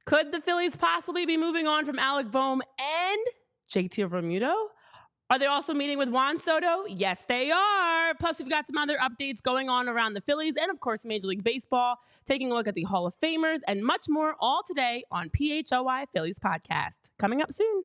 Could the Phillies possibly be moving on from Alec Bohm and JT Realmuto? Are they also meeting with Juan Soto? Yes, they are. Plus, we've got some other updates going on around the Phillies and, of course, Major League Baseball, taking a look at the Hall of Famers and much more, all today on PHLY Phillies podcast. Coming up soon.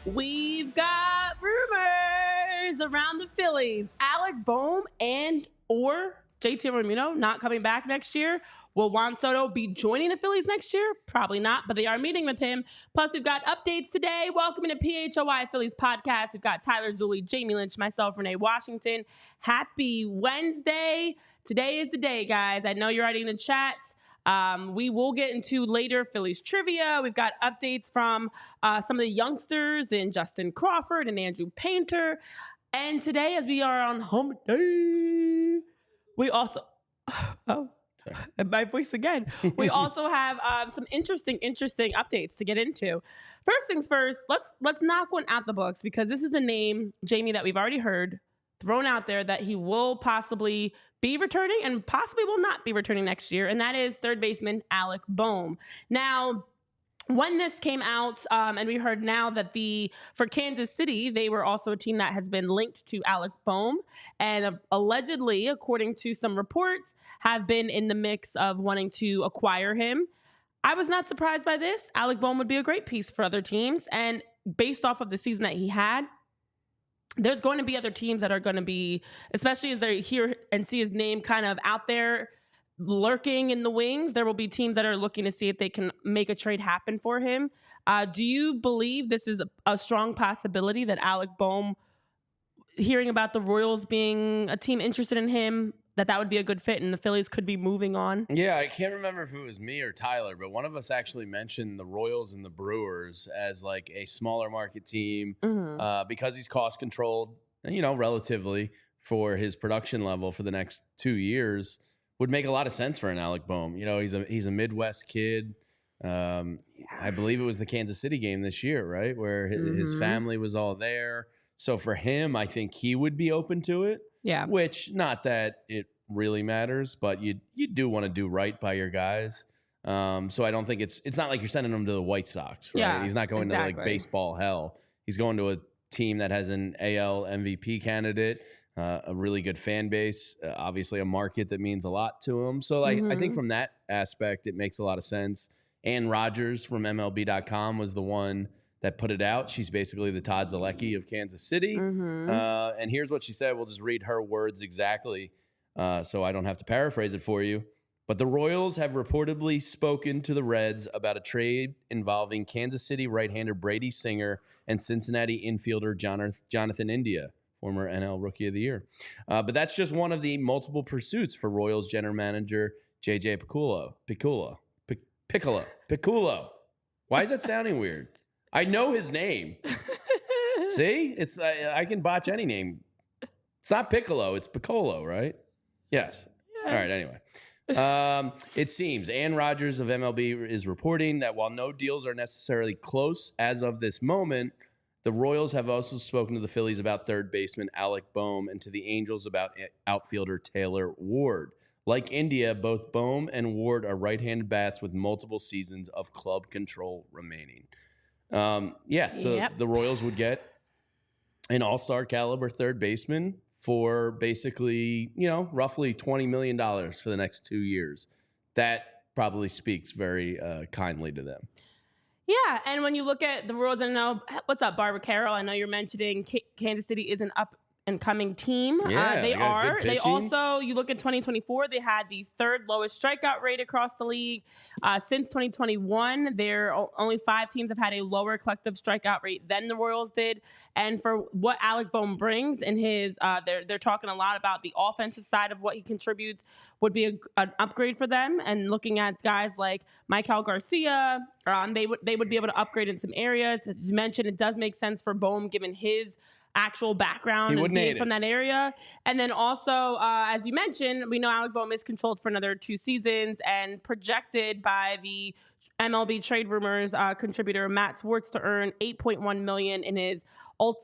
We've got rumors around the Phillies. Alec Bohm and or JT Realmuto not coming back next year. Will Juan Soto be joining the Phillies next year? Probably not, but they are meeting with him. Plus, we've got updates today. Welcome to PHLY Phillies podcast. We've got Tyler Zulli, Jamie Lynch, myself, Renee Washington. Happy Wednesday. Today is the day, guys. I know you're already in the chat. We will get into later Phillies trivia. We've got updates from some of the youngsters in Justin Crawford and Andrew Painter. And today, as we are on hump day, we also... my voice again. We also have some interesting updates to get into. First things first, let's knock one out the books because this is a name, Jamie, that we've already heard thrown out there that he will possibly be returning and possibly will not be returning next year, and that is third baseman Alec Bohm. Now, when this came out, and we heard now that for Kansas City, they were also a team that has been linked to Alec Bohm, and allegedly, according to some reports, have been in the mix of wanting to acquire him. I was not surprised by this. Alec Bohm would be a great piece for other teams, and based off of the season that he had, there's going to be other teams that are going to be, especially as they hear and see his name kind of out there lurking in the wings, there will be teams that are looking to see if they can make a trade happen for him. Do you believe this is a strong possibility that Alec Bohm, hearing about the Royals being a team interested in him, that would be a good fit and the Phillies could be moving on? Yeah, I can't remember if it was me or Tyler, but one of us actually mentioned the Royals and the Brewers as like a smaller market team because he's cost controlled, relatively for his production level for the next 2 years. Would make a lot of sense for an Alec Bohm. He's a Midwest kid. I believe it was the Kansas City game this year, right, where his family was all there. So for him, I think he would be open to it. Yeah. Which, not that it really matters, but you do want to do right by your guys. So I don't think it's not like you're sending him to the White Sox, right? Yeah, he's not going to like baseball hell. He's going to a team that has an AL MVP candidate. A really good fan base, obviously a market that means a lot to him. So I think from that aspect, it makes a lot of sense. Ann Rodgers from MLB.com was the one that put it out. She's basically the Todd Zalecki of Kansas City. And here's what she said. We'll just read her words exactly so I don't have to paraphrase it for you. But the Royals have reportedly spoken to the Reds about a trade involving Kansas City right-hander Brady Singer and Cincinnati infielder Jonathan India, former NL Rookie of the Year. But that's just one of the multiple pursuits for Royals general manager JJ Piccolo. Why is that sounding weird? I know his name. See? I can botch any name. It's not Piccolo, it's Piccolo, right? Yes. All right, anyway. It seems Ann Rodgers of MLB is reporting that while no deals are necessarily close as of this moment, the Royals have also spoken to the Phillies about third baseman Alec Bohm and to the Angels about outfielder Taylor Ward. Like India, both Bohm and Ward are right-handed bats with multiple seasons of club control remaining. The Royals would get an all-star caliber third baseman for basically, roughly $20 million for the next 2 years. That probably speaks very kindly to them. Yeah, and when you look at the Royals, I know, what's up, Barbara Carroll? I know you're mentioning Kansas City is an and coming team. Yeah, they they got good are. They pitching. also, you look at 2024, they had the third lowest strikeout rate across the league. Since 2021, only 5 teams have had a lower collective strikeout rate than the Royals did. And for what Alec Bohm brings in his, they're talking a lot about the offensive side of what he contributes would be an upgrade for them. And looking at guys like Michael Garcia, they would be able to upgrade in some areas. As you mentioned, it does make sense for Bohm given his actual background and being from that area. And then also, as you mentioned, we know Alec Bohm is controlled for another 2 seasons and projected by the MLB trade rumors contributor Matt Swartz to earn $8.1 million in his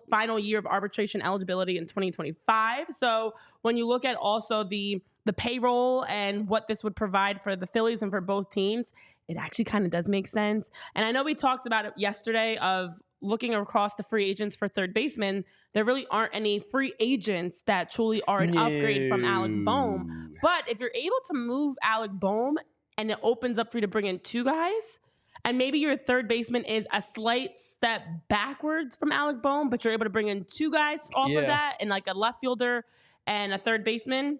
final year of arbitration eligibility in 2025. So when you look at also the payroll and what this would provide for the Phillies and for both teams, it actually kind of does make sense. And I know we talked about it yesterday of looking across the free agents for third baseman, there really aren't any free agents that truly are an upgrade from Alec Bohm. But if you're able to move Alec Bohm and it opens up for you to bring in 2 guys, and maybe your third baseman is a slight step backwards from Alec Bohm, but you're able to bring in 2 guys off of that and like a left fielder and a third baseman,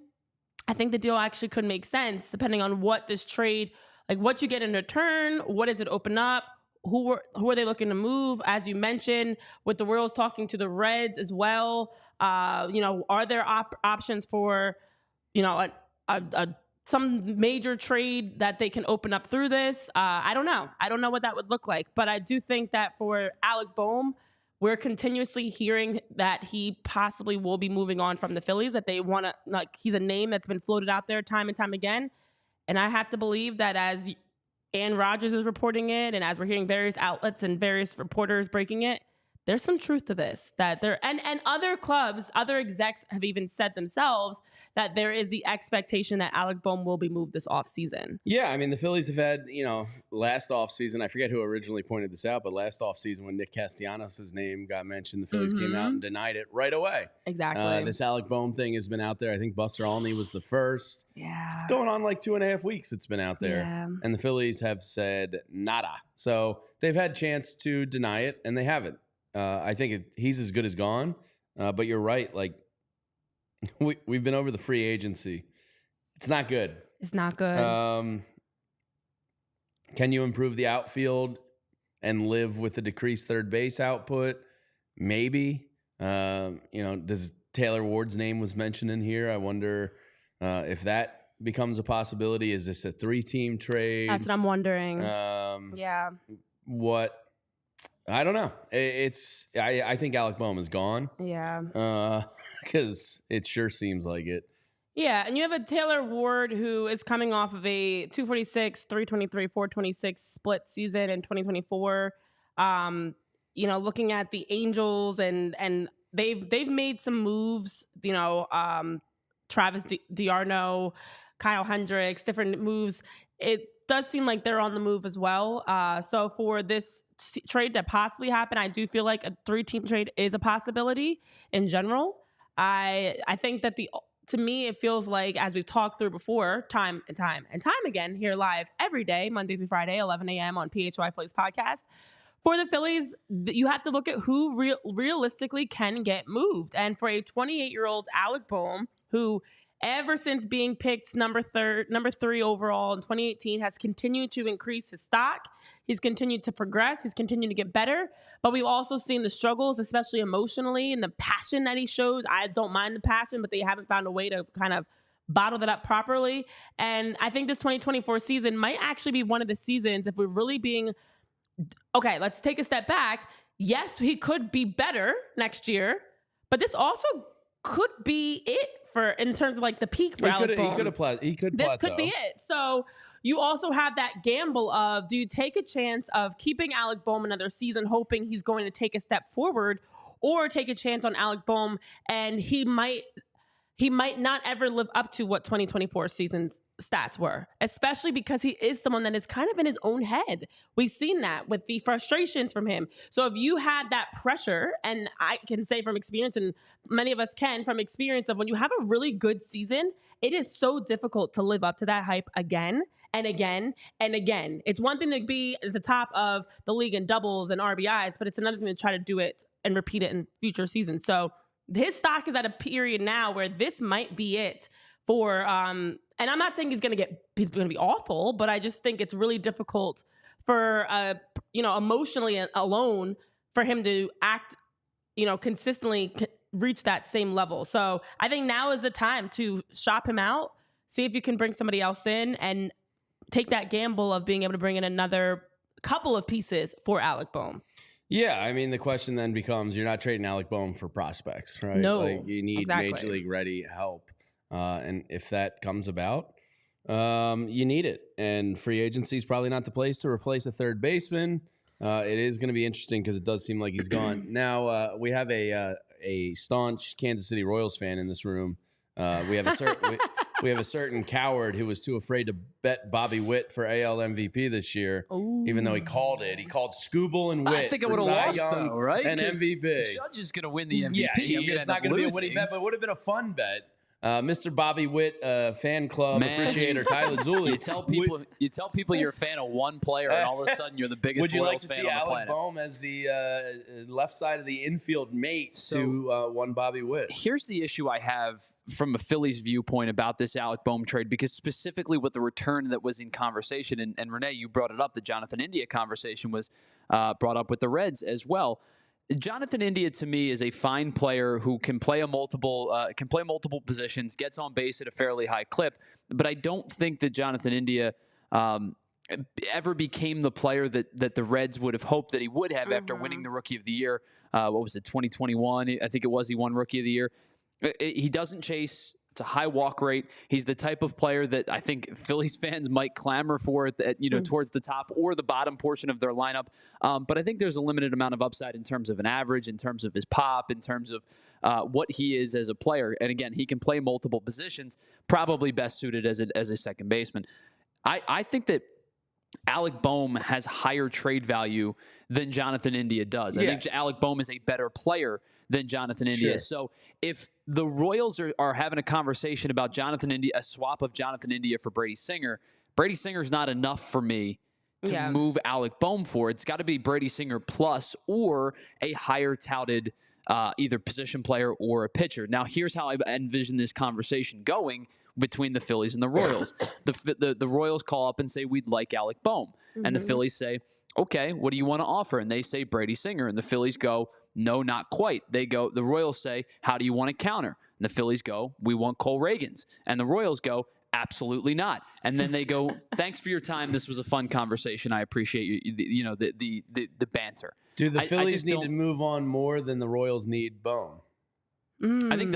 I think the deal actually could make sense depending on what this trade, like what you get in return, what does it open up, who are they looking to move? As you mentioned, with the Royals talking to the Reds as well, are there options for, some major trade that they can open up through this? I don't know. I don't know what that would look like. But I do think that for Alec Bohm, we're continuously hearing that he possibly will be moving on from the Phillies, that they want to, like, he's a name that's been floated out there time and time again. And I have to believe that as Ann Rodgers is reporting it, and as we're hearing various outlets and various reporters breaking it, there's some truth to this. That there and other clubs, other execs have even said themselves that there is the expectation that Alec Bohm will be moved this offseason. Yeah, I mean, the Phillies have had, last offseason, I forget who originally pointed this out, but last offseason when Nick Castellanos' name got mentioned, the Phillies came out and denied it right away. Exactly. This Alec Bohm thing has been out there. I think Buster Olney was the first. Yeah. It's going on like 2.5 weeks it's been out there. Yeah. And the Phillies have said nada. So they've had chance to deny it, and they haven't. I think he's as good as gone. But you're right. Like, we've been over the free agency. It's not good. It's not good. Can you improve the outfield and live with the decreased third base output? Maybe. Does Taylor Ward's name was mentioned in here? I wonder if that becomes a possibility. Is this a 3-team trade? That's what I'm wondering. Yeah. What? I don't know. I think Alec Bohm is gone. Yeah. Because it sure seems like it. Yeah, and you have a Taylor Ward who is coming off of a 246, 323, 426 split season in 2024. Looking at the Angels and they've made some moves. Travis D'Arnaud, Kyle Hendricks, different moves. It does seem like they're on the move as well. So for this trade to possibly happen, I do feel like a 3-team trade is a possibility in general. I think that to me, it feels like, as we've talked through before, time and time again, here live every day, Monday through Friday, 11 a.m. on PHLY Phillies podcast. For the Phillies, you have to look at who realistically can get moved. And for a 28-year-old Alec Bohm, who ever since being picked number 3 overall in 2018, has continued to increase his stock. He's continued to progress. He's continued to get better. But we've also seen the struggles, especially emotionally, and the passion that he shows. I don't mind the passion, but they haven't found a way to kind of bottle that up properly. And I think this 2024 season might actually be one of the seasons, if we're really being, okay, let's take a step back. Yes, he could be better next year, but this also could be it in terms of like the peak for Alec Bohm. He could This plateau. could be it. So you also have that gamble of, do you take a chance of keeping Alec Bohm another season, hoping he's going to take a step forward, or take a chance on Alec Bohm and he might not ever live up to what 2024 season's stats were, especially because he is someone that is kind of in his own head. We've seen that with the frustrations from him. So if you had that pressure, and I can say from experience, and many of us can from experience, of when you have a really good season, it is so difficult to live up to that hype again and again and again. It's one thing to be at the top of the league in doubles and RBIs, but it's another thing to try to do it and repeat it in future seasons. So his stock is at a period now where this might be it for, and I'm not saying he's going to be awful, but I just think it's really difficult for, emotionally alone for him to act, consistently reach that same level. So I think now is the time to shop him out, see if you can bring somebody else in and take that gamble of being able to bring in another couple of pieces for Alec Bohm. Yeah, I mean, the question then becomes, you're not trading Alec Bohm for prospects, right? No, like, you need Major League ready help. And if that comes about, you need it. And free agency is probably not the place to replace a third baseman. It is going to be interesting because it does seem like he's gone. Now, we have a staunch Kansas City Royals fan in this room. We have a certain coward who was too afraid to bet Bobby Witt for AL MVP this year, even though he called it. He called Skubal and Witt. I think it would have lost, though, right? And MVP. Judge is going to win the MVP. Yeah, it's not going to be a winning bet, but it would have been a fun bet. Mr. Bobby Witt fan club appreciator Tyler Zulli. You tell people you're a fan of one player, and all of a sudden you're the biggest Royals fan on the planet. Would you like to see Alec Bohm as the left side of the infield mate to one Bobby Witt? Here's the issue I have from a Phillies viewpoint about this Alec Bohm trade, because specifically with the return that was in conversation, and Renee, you brought it up, the Jonathan India conversation was brought up with the Reds as well. Jonathan India, to me, is a fine player who can play multiple positions, gets on base at a fairly high clip. But I don't think that Jonathan India ever became the player that the Reds would have hoped that he would have after winning the Rookie of the Year. What was it, 2021? I think it was. He won Rookie of the Year. He doesn't chase. It's a high walk rate. He's the type of player that I think Phillies fans might clamor for towards the top or the bottom portion of their lineup. But I think there's a limited amount of upside in terms of an average, in terms of his pop, in terms of what he is as a player. And again, he can play multiple positions, probably best suited as a second baseman. I think that Alec Bohm has higher trade value than Jonathan India does. I think Alec Bohm is a better player than Jonathan India. Sure. So if the Royals are having a conversation about Jonathan India, a swap of Jonathan India for Brady Singer is not enough for me to move Alec Bohm for. It's got to be Brady Singer plus or a higher touted either position player or a pitcher. Now, here's how I envision this conversation going between the Phillies and the Royals. The Royals call up and say, we'd like Alec Bohm. And the Phillies say, okay, what do you want to offer? And they say Brady Singer. And the Phillies go, no, not quite. The Royals say, how do you want to counter? And the Phillies go, we want Cole Reagans. And the Royals go, absolutely not. And then they go, thanks for your time. This was a fun conversation. I appreciate the banter. Do the Phillies need to move on more than the Royals need Bohm? I think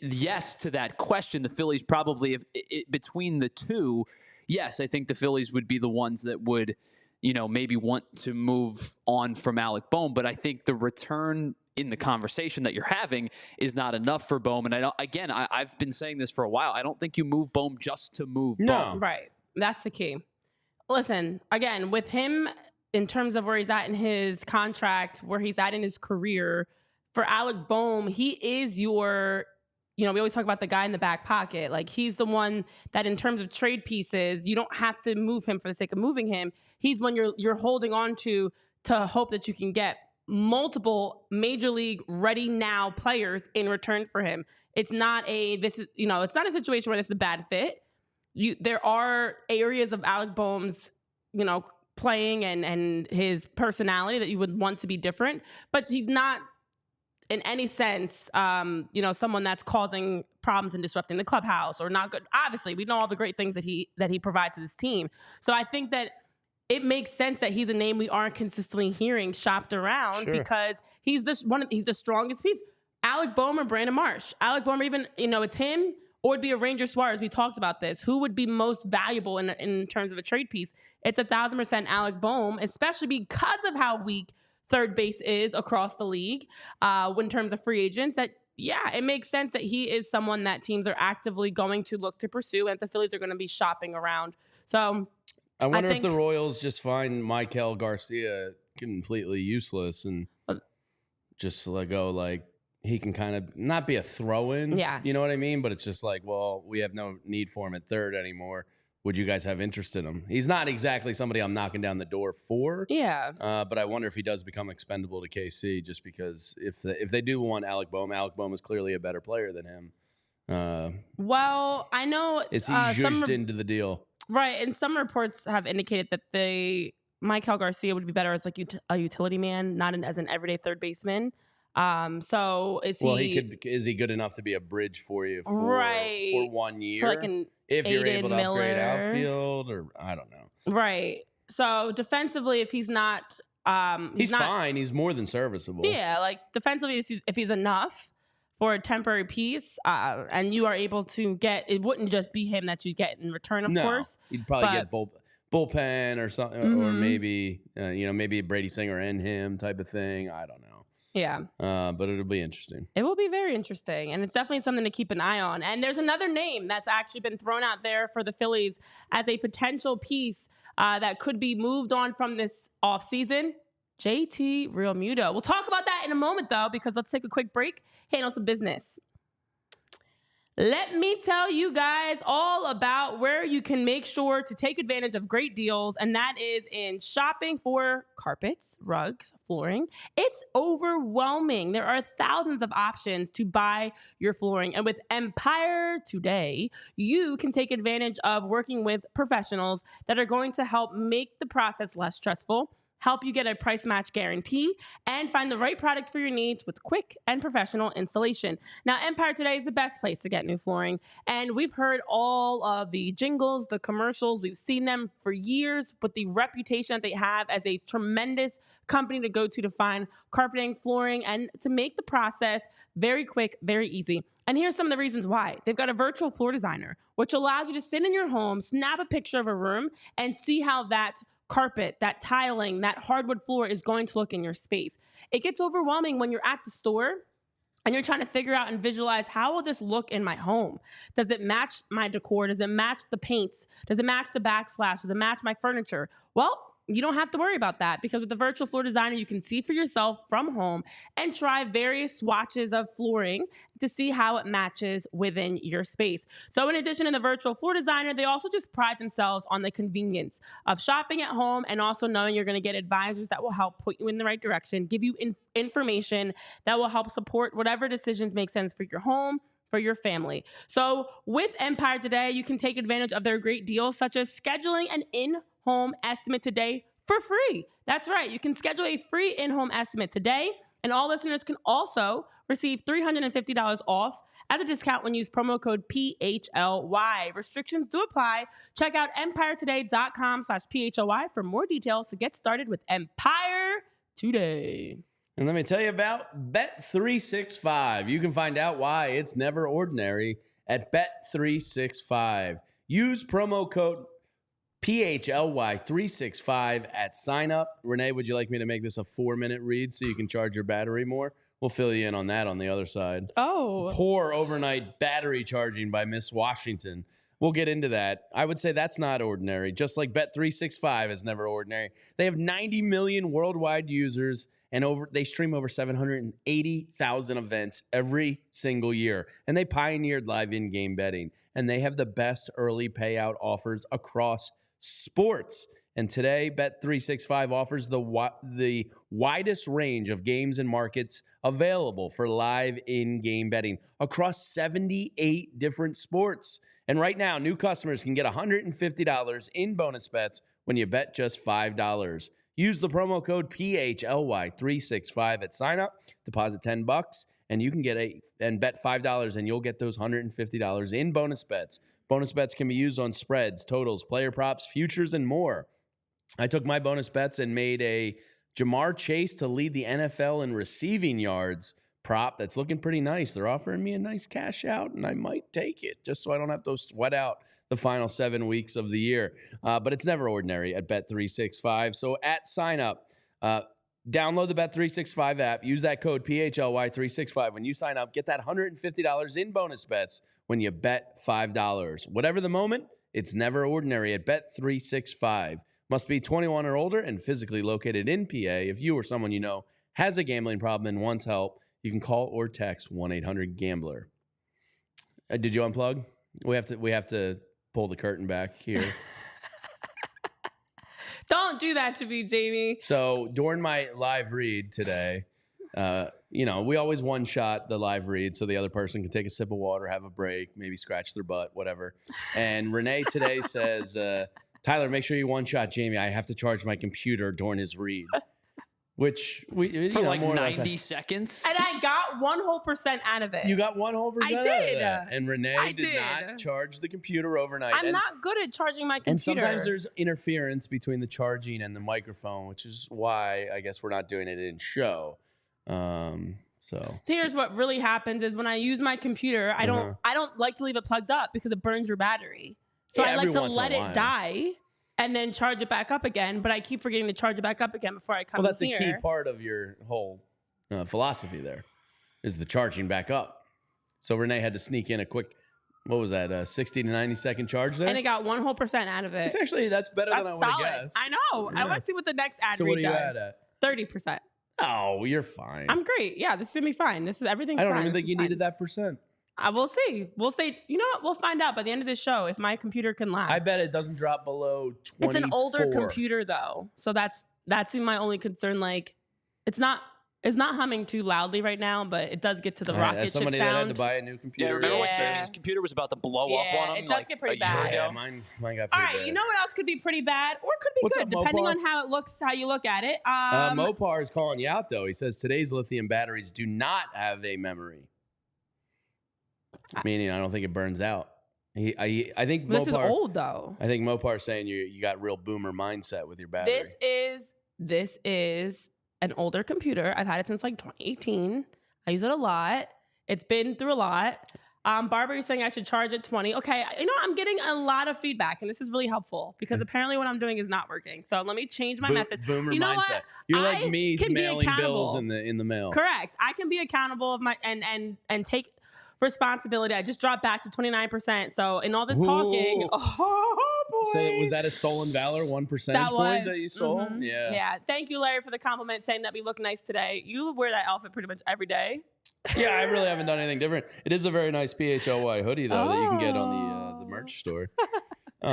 yes to that question. The Phillies probably, between the two, yes, I think the Phillies would be the ones that would, maybe want to move on from Alec Bohm. But I think the return in the conversation that you're having is not enough for Bohm. And I've been saying this for a while. I don't think you move Bohm just to move Bohm. Right. That's the key. Listen, again, with him in terms of where he's at in his contract, where he's at in his career, for Alec Bohm, he is your, we always talk about the guy in the back pocket. Like, he's the one that in terms of trade pieces, you don't have to move him for the sake of moving him. He's one you're holding on to hope that you can get multiple major league ready now players in return for him. It's not it's not a situation where this is a bad fit. There are areas of Alec Bohm's, playing and his personality that you would want to be different, but he's not in any sense, someone that's causing problems and disrupting the clubhouse or not good. Obviously, we know all the great things that he provides to this team. So I think that it makes sense that he's a name we aren't consistently hearing shopped around because he's the strongest piece. Alec Bohm or Brandon Marsh. Alec Bohm, or even, it's him, or it'd be a Ranger Suarez. We talked about this. Who would be most valuable in terms of a trade piece? It's 1,000% Alec Bohm, especially because of how weak third base is across the league in terms of free agents. That, it makes sense that he is someone that teams are actively going to look to pursue and the Phillies are going to be shopping around. So I wonder if the Royals just find Michael Garcia completely useless and just he can kind of not be a throw-in. Yes. You know what I mean? But it's just like, well, we have no need for him at third anymore. would you guys have interest in him? He's not exactly somebody I'm knocking down the door for. Yeah. But I wonder if he does become expendable to KC, just because if they do want Alec Bohm is clearly a better player than him. Well, I know is he zhuzhed into the deal? Right, and some reports have indicated that Michael Garcia would be better as like a utility man, not as an everyday third baseman. So is is he good enough to be a bridge for you for 1 year? For like if you're able to Miller. upgrade outfield, or I don't know. Right. So defensively, if he's not, he's fine. He's more than serviceable. Yeah, like defensively, if he's enough for a temporary piece, and you are able to get, it wouldn't just be him that you get in return, of course. You'd probably get bullpen or something, or maybe maybe Brady Singer and him type of thing. I don't know. Yeah. But it'll be interesting. It will be very interesting, and it's definitely something to keep an eye on. And there's another name that's actually been thrown out there for the Phillies as a potential piece that could be moved on from this offseason. JT Realmuto. We'll talk about that in a moment, though, because let's take a quick break, handle some business. Let me tell you guys all about where you can make sure to take advantage of great deals, and that is in shopping for carpets, rugs, flooring. It's overwhelming. There are thousands of options to buy your flooring, and with Empire Today, you can take advantage of working with professionals that are going to help make the process less stressful, help you get a price match guarantee, and find the right product for your needs with quick and professional installation. Now, Empire Today is the best place to get new flooring, and we've heard all of the jingles, the commercials. We've seen them for years with the reputation that they have as a tremendous company to go to find carpeting, flooring, and to make the process very quick, very easy. And here's some of the reasons why. They've got a virtual floor designer, which allows you to sit in your home, snap a picture of a room, and see how that carpet, that tiling, that hardwood floor is going to look in your space. It gets overwhelming when you're at the store and you're trying to figure out and visualize, how will this look in my home? Does it match my decor? Does it match the paints? Does it match the backsplash? Does it match my furniture? Well, you don't have to worry about that, because with the virtual floor designer, you can see for yourself from home and try various swatches of flooring to see how it matches within your space. So in addition to the virtual floor designer, they also just pride themselves on the convenience of shopping at home, and also knowing you're going to get advisors that will help put you in the right direction, give you information that will help support whatever decisions make sense for your home, for your family. So with Empire Today, you can take advantage of their great deals, such as scheduling an in-home estimate today for free. That's right. You can schedule a free in-home estimate today, and all listeners can also receive $350 off as a discount when you use promo code PHLY. Restrictions do apply. Check out empiretoday.com/PHLY for more details to get started with Empire Today. And let me tell you about Bet365. You can find out why it's never ordinary at Bet365. Use promo code PHLY365 at sign up. Renee, would you like me to make this a 4-minute read so you can charge your battery more? We'll fill you in on that on the other side. Oh. Poor overnight battery charging by Miss Washington. We'll get into that. I would say that's not ordinary, just like Bet365 is never ordinary. They have 90 million worldwide users, and they stream over 780,000 events every single year. And they pioneered live in-game betting. And they have the best early payout offers across sports. And today, Bet365 offers the widest range of games and markets available for live in-game betting across 78 different sports. And right now, new customers can get $150 in bonus bets when you bet just $5. Use the promo code PHLY365 at sign up, deposit $10, and you can and bet $5, and you'll get those $150 in bonus bets. Bonus bets can be used on spreads, totals, player props, futures, and more. I took my bonus bets and made a Jamar Chace to lead the NFL in receiving yards prop that's looking pretty nice. They're offering me a nice cash out, and I might take it just so I don't have to sweat out the final 7 weeks of the year. But it's never ordinary at Bet365. So at sign up, download the Bet365 app. Use that code PHLY365 when you sign up. Get that $150 in bonus bets when you bet $5. Whatever the moment, it's never ordinary at Bet365. Must be 21 or older and physically located in PA. If you or someone you know has a gambling problem and wants help, you can call or text 1-800-GAMBLER. Did you unplug? We have to pull the curtain back here. Don't do that to me, Jamie. So during my live read today, we always one shot the live read so the other person can take a sip of water, have a break, maybe scratch their butt, whatever. And Renee today says, Tyler, make sure you one shot Jamie. I have to charge my computer during his read. Which for like more 90 seconds. And I got 1% out of it. You got 1% I did. out of that. And Renee did not charge the computer overnight. I'm not good at charging my computer. And sometimes there's interference between the charging and the microphone, which is why I guess we're not doing it in show. So here's what really happens is when I use my computer, I don't like to leave it plugged up because it burns your battery. So I like to let it die and then charge it back up again. But I keep forgetting to charge it back up again before I come Well, that's here. a key part of your whole philosophy there is the charging back up. So Renee had to sneak in a quick, what was that, 60 to 90 second charge there? And it got 1% out of it. That's better than I would have guessed. I know. Yeah. I want to see what the next ad read does. So what are you at? 30%. Oh, you're fine. I'm great. Yeah, this is going to be fine. Everything's fine. I don't even think you needed that percent. We'll see. We'll say, you know what? We'll find out by the end of this show if my computer can last. I bet it doesn't drop below 24. It's an older computer though. So that's my only concern. Like it's not humming too loudly right now, but it does get to the rocket ship sound. Somebody that had to buy a new computer. Yeah, remember when Jamie's computer was about to blow up on him? It does get pretty bad. Yeah, mine got pretty bad. All right, you know what else could be pretty bad or could be good, depending on how you look at it. Mopar is calling you out, though. He says today's lithium batteries do not have a memory. Meaning, I don't think it burns out. I think this is old, though. I think Mopar's saying you got real boomer mindset with your battery. This is an older computer. I've had it since like 2018. I use it a lot. It's been through a lot. Barbara is saying I should charge at 20. Okay, I'm getting a lot of feedback, and this is really helpful because apparently what I'm doing is not working. So let me change my method. Boomer mindset. What? You're like me mailing bills in the mail. Correct. I can be accountable of my and take responsibility. I just dropped back to 29%. So in all this talking, oh boy. So was that a stolen valor 1% point that you stole? Mm-hmm. Yeah. Yeah. Thank you, Larry, for the compliment saying that we look nice today. You wear that outfit pretty much every day. Yeah, I really haven't done anything different. It is a very nice PHLY hoodie though that you can get on the merch store. All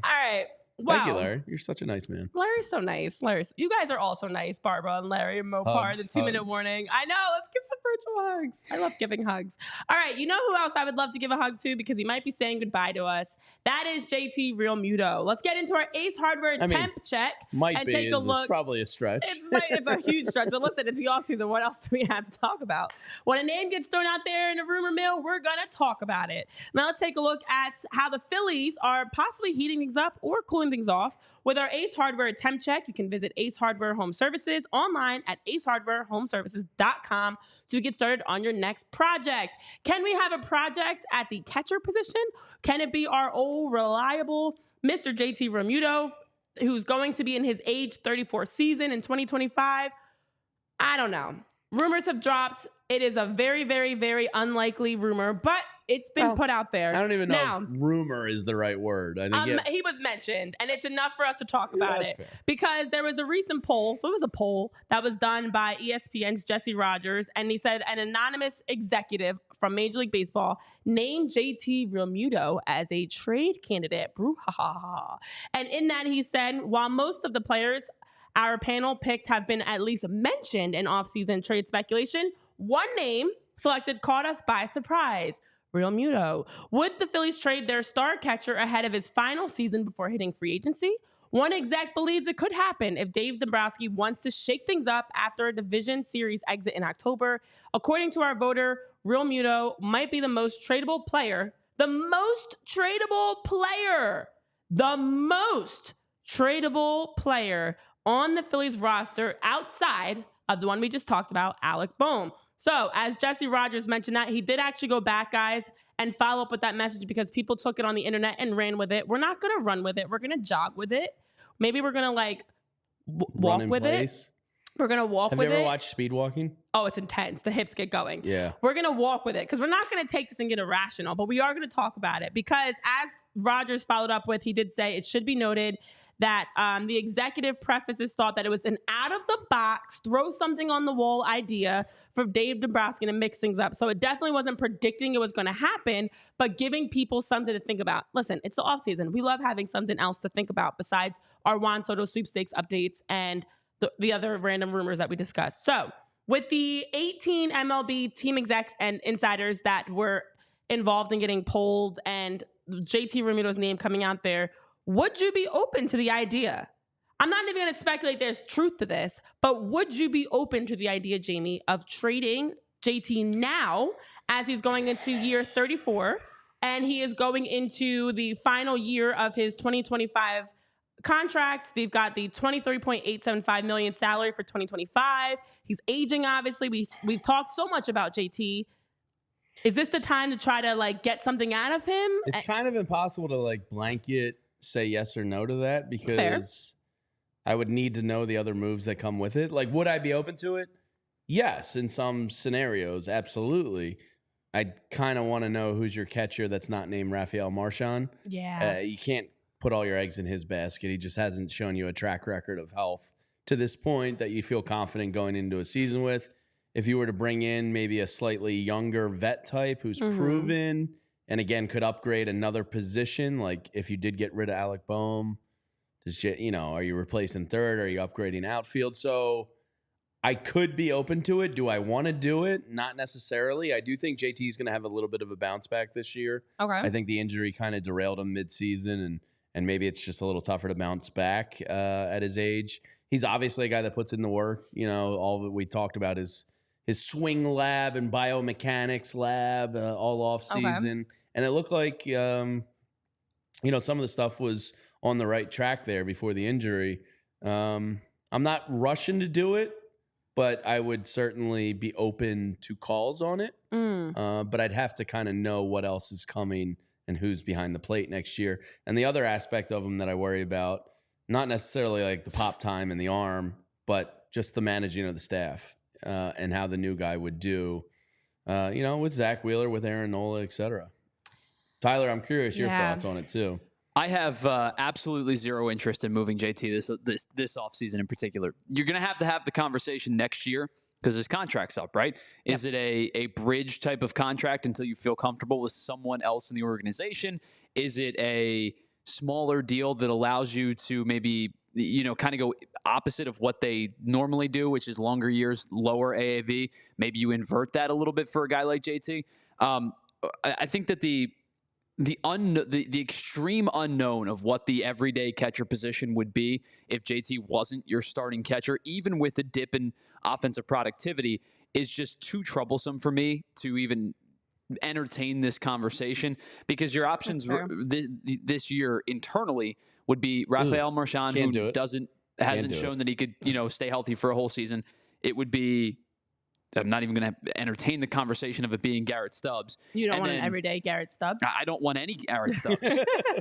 right. Wow. Thank you, Larry. You're such a nice man. Larry's so nice. You guys are all so nice, Barbara and Larry and Mopar, the 2-minute warning. I know. Let's give some virtual hugs. I love giving hugs. All right. You know who else I would love to give a hug to because he might be saying goodbye to us? That is JT Realmuto. Let's get into our Ace Hardware temp check and take a look. It's probably a stretch. It's a huge stretch. But listen, it's the offseason. What else do we have to talk about? When a name gets thrown out there in a rumor mill, we're going to talk about it. Now let's take a look at how the Phillies are possibly heating things up or cooling things off. With our Ace Hardware temp check, you can visit Ace Hardware Home Services online at acehardwarehomeservices.com to get started on your next project. Can we have a project at the catcher position? Can it be our old reliable Mr. JT Realmuto, who's going to be in his age 34 season in 2025? I don't know. Rumors have dropped. It is a very, very, very unlikely rumor, but it's been put out there. I don't even know if rumor is the right word. I think he was mentioned, and it's enough for us to talk about it. Fair. Because there was a recent poll. So it was a poll that was done by ESPN's Jesse Rogers, and he said an anonymous executive from Major League Baseball named JT Realmuto as a trade candidate. Brouhaha. And in that, he said, while most of the players our panel picked have been at least mentioned in offseason trade speculation, one name selected caught us by surprise. Realmuto. Would the Phillies trade their star catcher ahead of his final season before hitting free agency? One exec believes it could happen if Dave Dombrowski wants to shake things up after a division series exit in October. According to our voter, Realmuto might be the most tradable player. The most tradable player on the Phillies roster outside of the one we just talked about, Alec Bohm. So, as Jesse Rogers mentioned that, he did actually go back, guys, and follow up with that message because people took it on the internet and ran with it. We're not going to run with it. We're going to jog with it. Maybe we're going to, walk with it. We're going to walk Have with you ever it. watched speed walking? Oh, it's intense. The hips get going. Yeah. We're going to walk with it because we're not going to take this and get irrational, but we are going to talk about it because as Rogers followed up with, he did say it should be noted that the executive prefaces thought that it was an out-of-the-box, throw something on the wall idea for Dave Dombrowski to mix things up. So it definitely wasn't predicting it was going to happen, but giving people something to think about. Listen, it's the offseason. We love having something else to think about besides our Juan Soto sweepstakes updates and the other random rumors that we discussed. So with the 18 MLB team execs and insiders that were involved in getting polled and JT Realmuto's name coming out there, would you be open to the idea? I'm not even going to speculate there's truth to this, but would you be open to the idea, Jamie, of trading JT now as he's going into year 34 and he is going into the final year of his 2025 contract? They've got the $23.875 million salary for 2025. He's aging, obviously. We've talked so much about JT. Is this the time to try to like get something out of him? It's kind of impossible to like blanket say yes or no to that because I would need to know the other moves that come with it. Like, would I be open to it? Yes, in some scenarios, absolutely. I'd kind of want to know who's your catcher that's not named Rafael Marchand. Yeah. You can't put all your eggs in his basket. He just hasn't shown you a track record of health to this point that you feel confident going into a season with. If you were to bring in maybe a slightly younger vet type who's proven and again could upgrade another position, like if you did get rid of Alec Bohm, are you replacing third? Are you upgrading outfield? So I could be open to it. Do I want to do it? Not necessarily. I do think JT is going to have a little bit of a bounce back this year. Okay. I think the injury kind of derailed him midseason, and maybe it's just a little tougher to bounce back at his age. He's obviously a guy that puts in the work. All that we talked about is his swing lab and biomechanics lab all off season. Okay. And it looked like, some of the stuff was on the right track there before the injury. I'm not rushing to do it, but I would certainly be open to calls on it. But I'd have to kind of know what else is coming and who's behind the plate next year. And the other aspect of him that I worry about, not necessarily like the pop time and the arm, but just the managing of the staff and how the new guy would do, with Zach Wheeler, with Aaron Nola, et cetera. Tyler, I'm curious your thoughts on it too. I have absolutely zero interest in moving JT this offseason in particular. You're going to have the conversation next year because his contract's up, right? Yep. Is it a bridge type of contract until you feel comfortable with someone else in the organization? Is it a smaller deal that allows you to maybe, kind of go opposite of what they normally do, which is longer years, lower AAV? Maybe you invert that a little bit for a guy like JT. I think that the extreme unknown of what the everyday catcher position would be if JT wasn't your starting catcher, even with a dip in offensive productivity, is just too troublesome for me to even entertain this conversation, because your options this year internally would be Rafael Marchand, who hasn't shown that he could stay healthy for a whole season. It would be, I'm not even going to entertain the conversation of it being Garrett Stubbs. You don't want an everyday Garrett Stubbs? I don't want any Garrett Stubbs.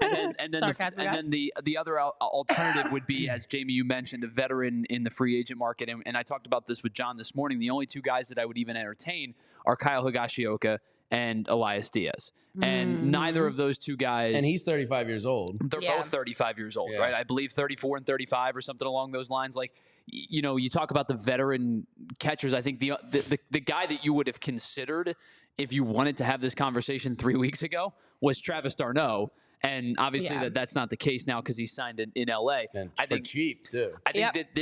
and then the other alternative would be, as Jamie, you mentioned, a veteran in the free agent market. And I talked about this with John this morning. The only two guys that I would even entertain are Kyle Higashioka and Elias Diaz. And neither of those two guys... And he's 35 years old. They're both 35 years old, right? I believe 34 and 35 or something along those lines. Like, you talk about the veteran catchers. I think the guy that you would have considered if you wanted to have this conversation 3 weeks ago was Travis d'Arnaud. And obviously that's not the case now because he's signed in LA. And I think cheap too. I think that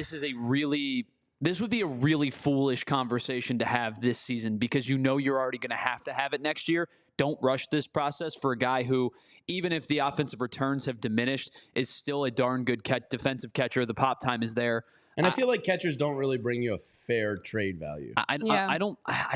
this would be a really foolish conversation to have this season, because you're already going to have it next year. Don't rush this process for a guy who, even if the offensive returns have diminished, is still a darn good defensive catcher. The pop time is there. And I feel like catchers don't really bring you a fair trade value. I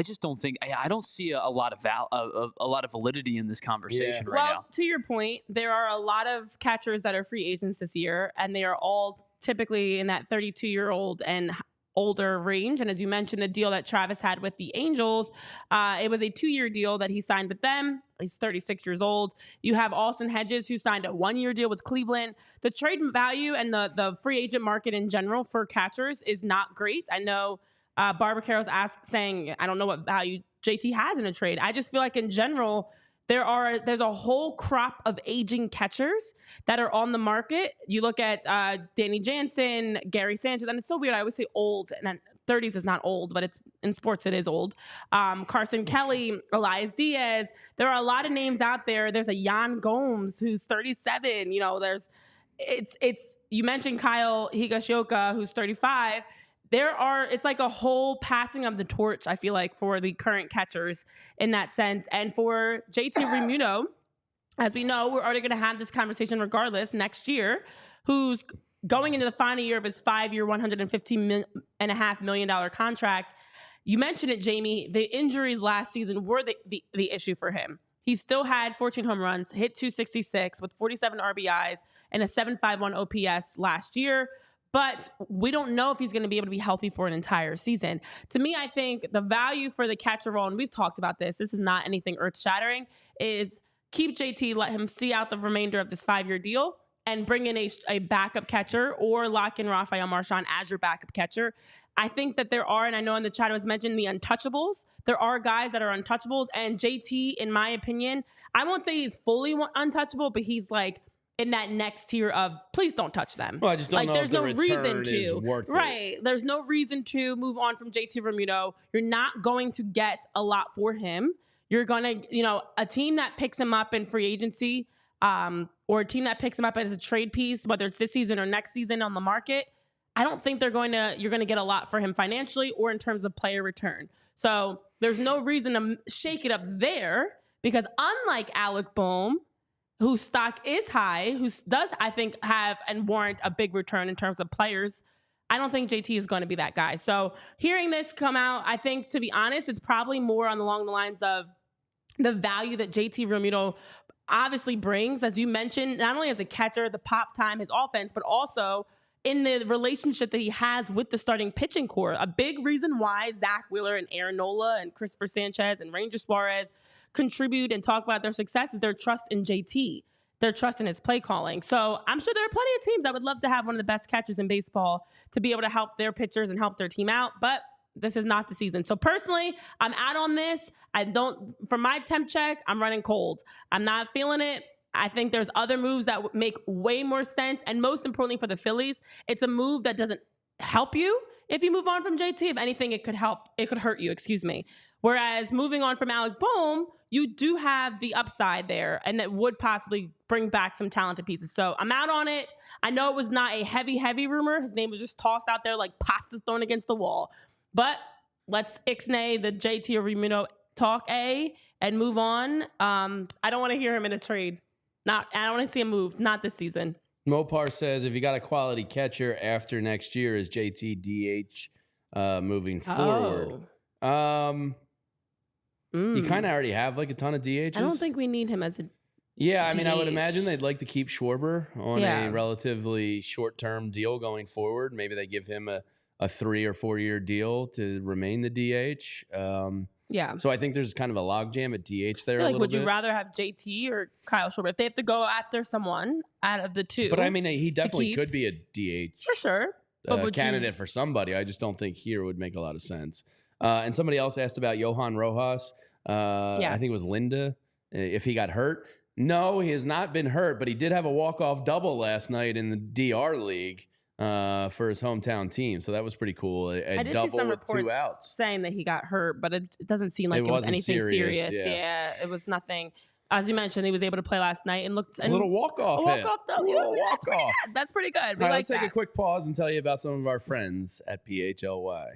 just don't think. I don't see a lot of validity in this conversation right now. Well, to your point, there are a lot of catchers that are free agents this year, and they are all typically in that 32-year-old and older range. And as you mentioned, the deal that Travis had with the Angels, it was a 2-year deal that he signed with them. He's 36 years old. You have Austin Hedges, who signed a 1-year deal with Cleveland. The trade value and the free agent market in general for catchers is not great. I know Barbara Carroll's saying, I don't know what value JT has in a trade. I just feel like in general, there's a whole crop of aging catchers that are on the market. You look at Danny Jansen, Gary Sanchez, and it's so weird. I always say old, and 30s is not old, but it's in sports it is old. Carson Kelly, Elias Diaz. There are a lot of names out there. There's a Yan Gomes who's 37. You know, you mentioned Kyle Higashioka, who's 35. It's like a whole passing of the torch, I feel like, for the current catchers in that sense. And for JT Realmuto, as we know, we're already going to have this conversation regardless next year, who's going into the final year of his 5-year, $115.5 million contract. You mentioned it, Jamie. The injuries last season were the issue for him. He still had 14 home runs, hit 266 with 47 RBIs and a 7.51 OPS last year. But we don't know if he's going to be able to be healthy for an entire season. To me, I think the value for the catcher role, and we've talked about this is not anything earth-shattering, is keep JT, let him see out the remainder of this 5-year deal, and bring in a backup catcher or lock in Rafael Marchand as your backup catcher. I think that there are, and I know in the chat it was mentioned, the untouchables. There are guys that are untouchables, and JT, in my opinion, I won't say he's fully untouchable, but he's like, in that next tier of please don't touch them. Well, I just don't know there's if the no reason return to. is worth it. Right. There's no reason to move on from JT Realmuto. You're not going to get a lot for him. You're going to, a team that picks him up in free agency or a team that picks him up as a trade piece, whether it's this season or next season on the market, I don't think you're going to get a lot for him financially or in terms of player return. So there's no reason to shake it up there because unlike Alec Bohm, whose stock is high, who does, I think, have and warrant a big return in terms of players, I don't think JT is going to be that guy. So hearing this come out, I think, to be honest, it's probably more along the lines of the value that JT Realmuto obviously brings, as you mentioned, not only as a catcher, the pop time, his offense, but also in the relationship that he has with the starting pitching core. A big reason why Zach Wheeler and Aaron Nola and Christopher Sanchez and Ranger Suarez contribute and talk about their success is their trust in JT, their trust in his play calling. So I'm sure there are plenty of teams that would love to have one of the best catchers in baseball to be able to help their pitchers and help their team out, but this is not the season. So personally, I'm out on this. For my temp check, I'm running cold. I'm not feeling it. I think there's other moves that make way more sense. And most importantly for the Phillies, it's a move that doesn't help you if you move on from JT. If anything, it could hurt you, Whereas moving on from Alec Bohm, you do have the upside there, and that would possibly bring back some talented pieces. So I'm out on it. I know it was not a heavy rumor. His name was just tossed out there like pasta thrown against the wall. But let's ixnay the JT Realmuto talk and move on. I don't want to hear him in a trade. I don't want to see him move. Not this season. Mopar says, if you got a quality catcher after next year, is JT DH moving forward? You kind of already have like a ton of DHs. I don't think we need him as a Yeah, I DH. mean, I would imagine they'd like to keep Schwarber on a relatively short-term deal going forward. Maybe they give him a 3 or 4 year deal to remain the DH. So I think there's kind of a logjam at DH there a little bit. Would you rather have JT or Kyle Schwarber? If they have to go after someone out of the two. But I mean, he definitely could be a DH. For sure. But candidate for somebody. I just don't think here would make a lot of sense. And somebody else asked about Johan Rojas. I think it was Linda. If he got hurt. No, he has not been hurt, but he did have a walk-off double last night in the DR League for his hometown team. So that was pretty cool. A double with 2 outs. Saying that he got hurt, but it doesn't seem like it was anything serious. Yeah, it was nothing. As you mentioned, he was able to play last night and looked... A little walk-off hit. That's pretty good. All right, let's take a quick pause and tell you about some of our friends at PHLY.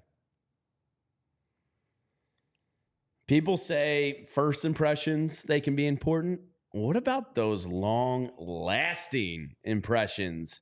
People say first impressions, they can be important. What about those long-lasting impressions?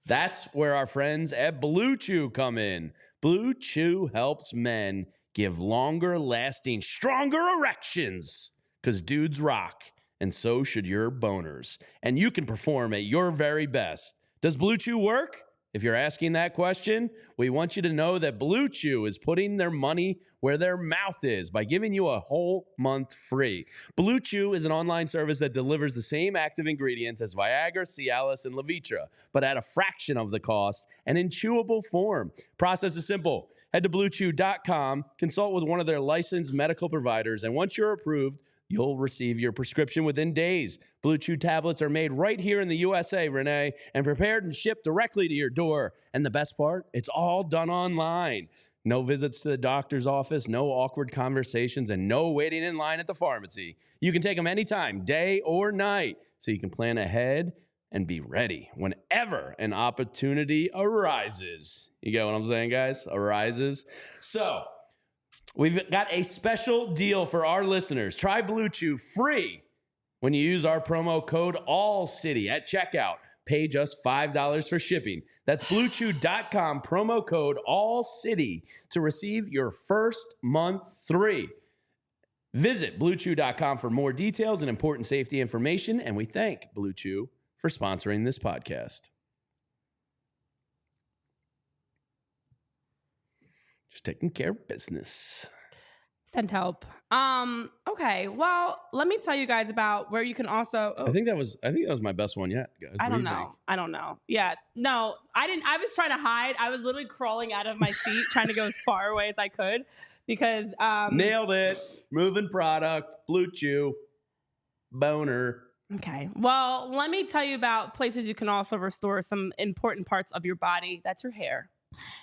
That's where our friends at Blue Chew come in. Blue Chew helps men give longer-lasting, stronger erections. Because dudes rock, and so should your boners. And you can perform at your very best. Does Blue Chew work? If you're asking that question, we want you to know that Blue Chew is putting their money where their mouth is by giving you a whole month free. Blue Chew is an online service that delivers the same active ingredients as Viagra, Cialis, and Levitra, but at a fraction of the cost and in chewable form. Process is simple. Head to BlueChew.com, consult with one of their licensed medical providers, and once you're approved, you'll receive your prescription within days. Blue Chew tablets are made right here in the USA, Renee, and prepared and shipped directly to your door. And the best part, it's all done online. No visits to the doctor's office, no awkward conversations, and no waiting in line at the pharmacy. You can take them anytime, day or night, so you can plan ahead and be ready whenever an opportunity arises. You get what I'm saying, guys? Arises. So, we've got a special deal for our listeners. Try Blue Chew free when you use our promo code ALLCITY at checkout. Pay just $5 for shipping. That's BlueChew.com, promo code ALLCITY to receive your first month free. Visit BlueChew.com for more details and important safety information, and we thank Blue Chew for sponsoring this podcast. Just taking care of business. Send help. Okay. Well, let me tell you guys about where you can also. I think that was my best one yet, guys. I don't know. Yeah. No, I didn't. I was trying to hide. I was literally crawling out of my seat, trying to go as far away as I could because. Nailed it. Moving product. Blue Chew. Boner. Okay. Well, let me tell you about places you can also restore some important parts of your body. That's your hair.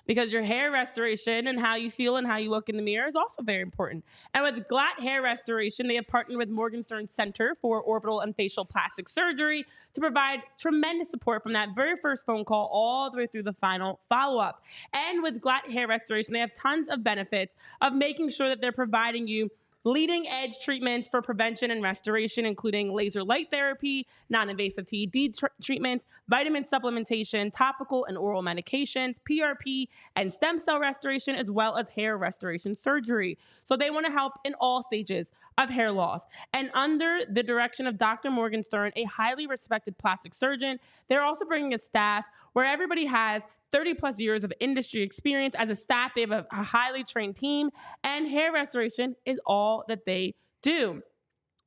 Because your hair restoration and how you feel and how you look in the mirror is also very important. And with Glatt Hair Restoration, they have partnered with Morgenstern Center for Orbital and Facial Plastic Surgery to provide tremendous support from that very first phone call all the way through the final follow-up. And with Glatt Hair Restoration, they have tons of benefits of making sure that they're providing you leading edge treatments for prevention and restoration, including laser light therapy, non-invasive TED treatments, vitamin supplementation, topical and oral medications, PRP, and stem cell restoration, as well as hair restoration surgery. So they want to help in all stages of hair loss. And under the direction of Dr. Morgenstern, a highly respected plastic surgeon, they're also bringing a staff where everybody has 30 plus years of industry experience. As a staff, they have a highly trained team, and hair restoration is all that they do.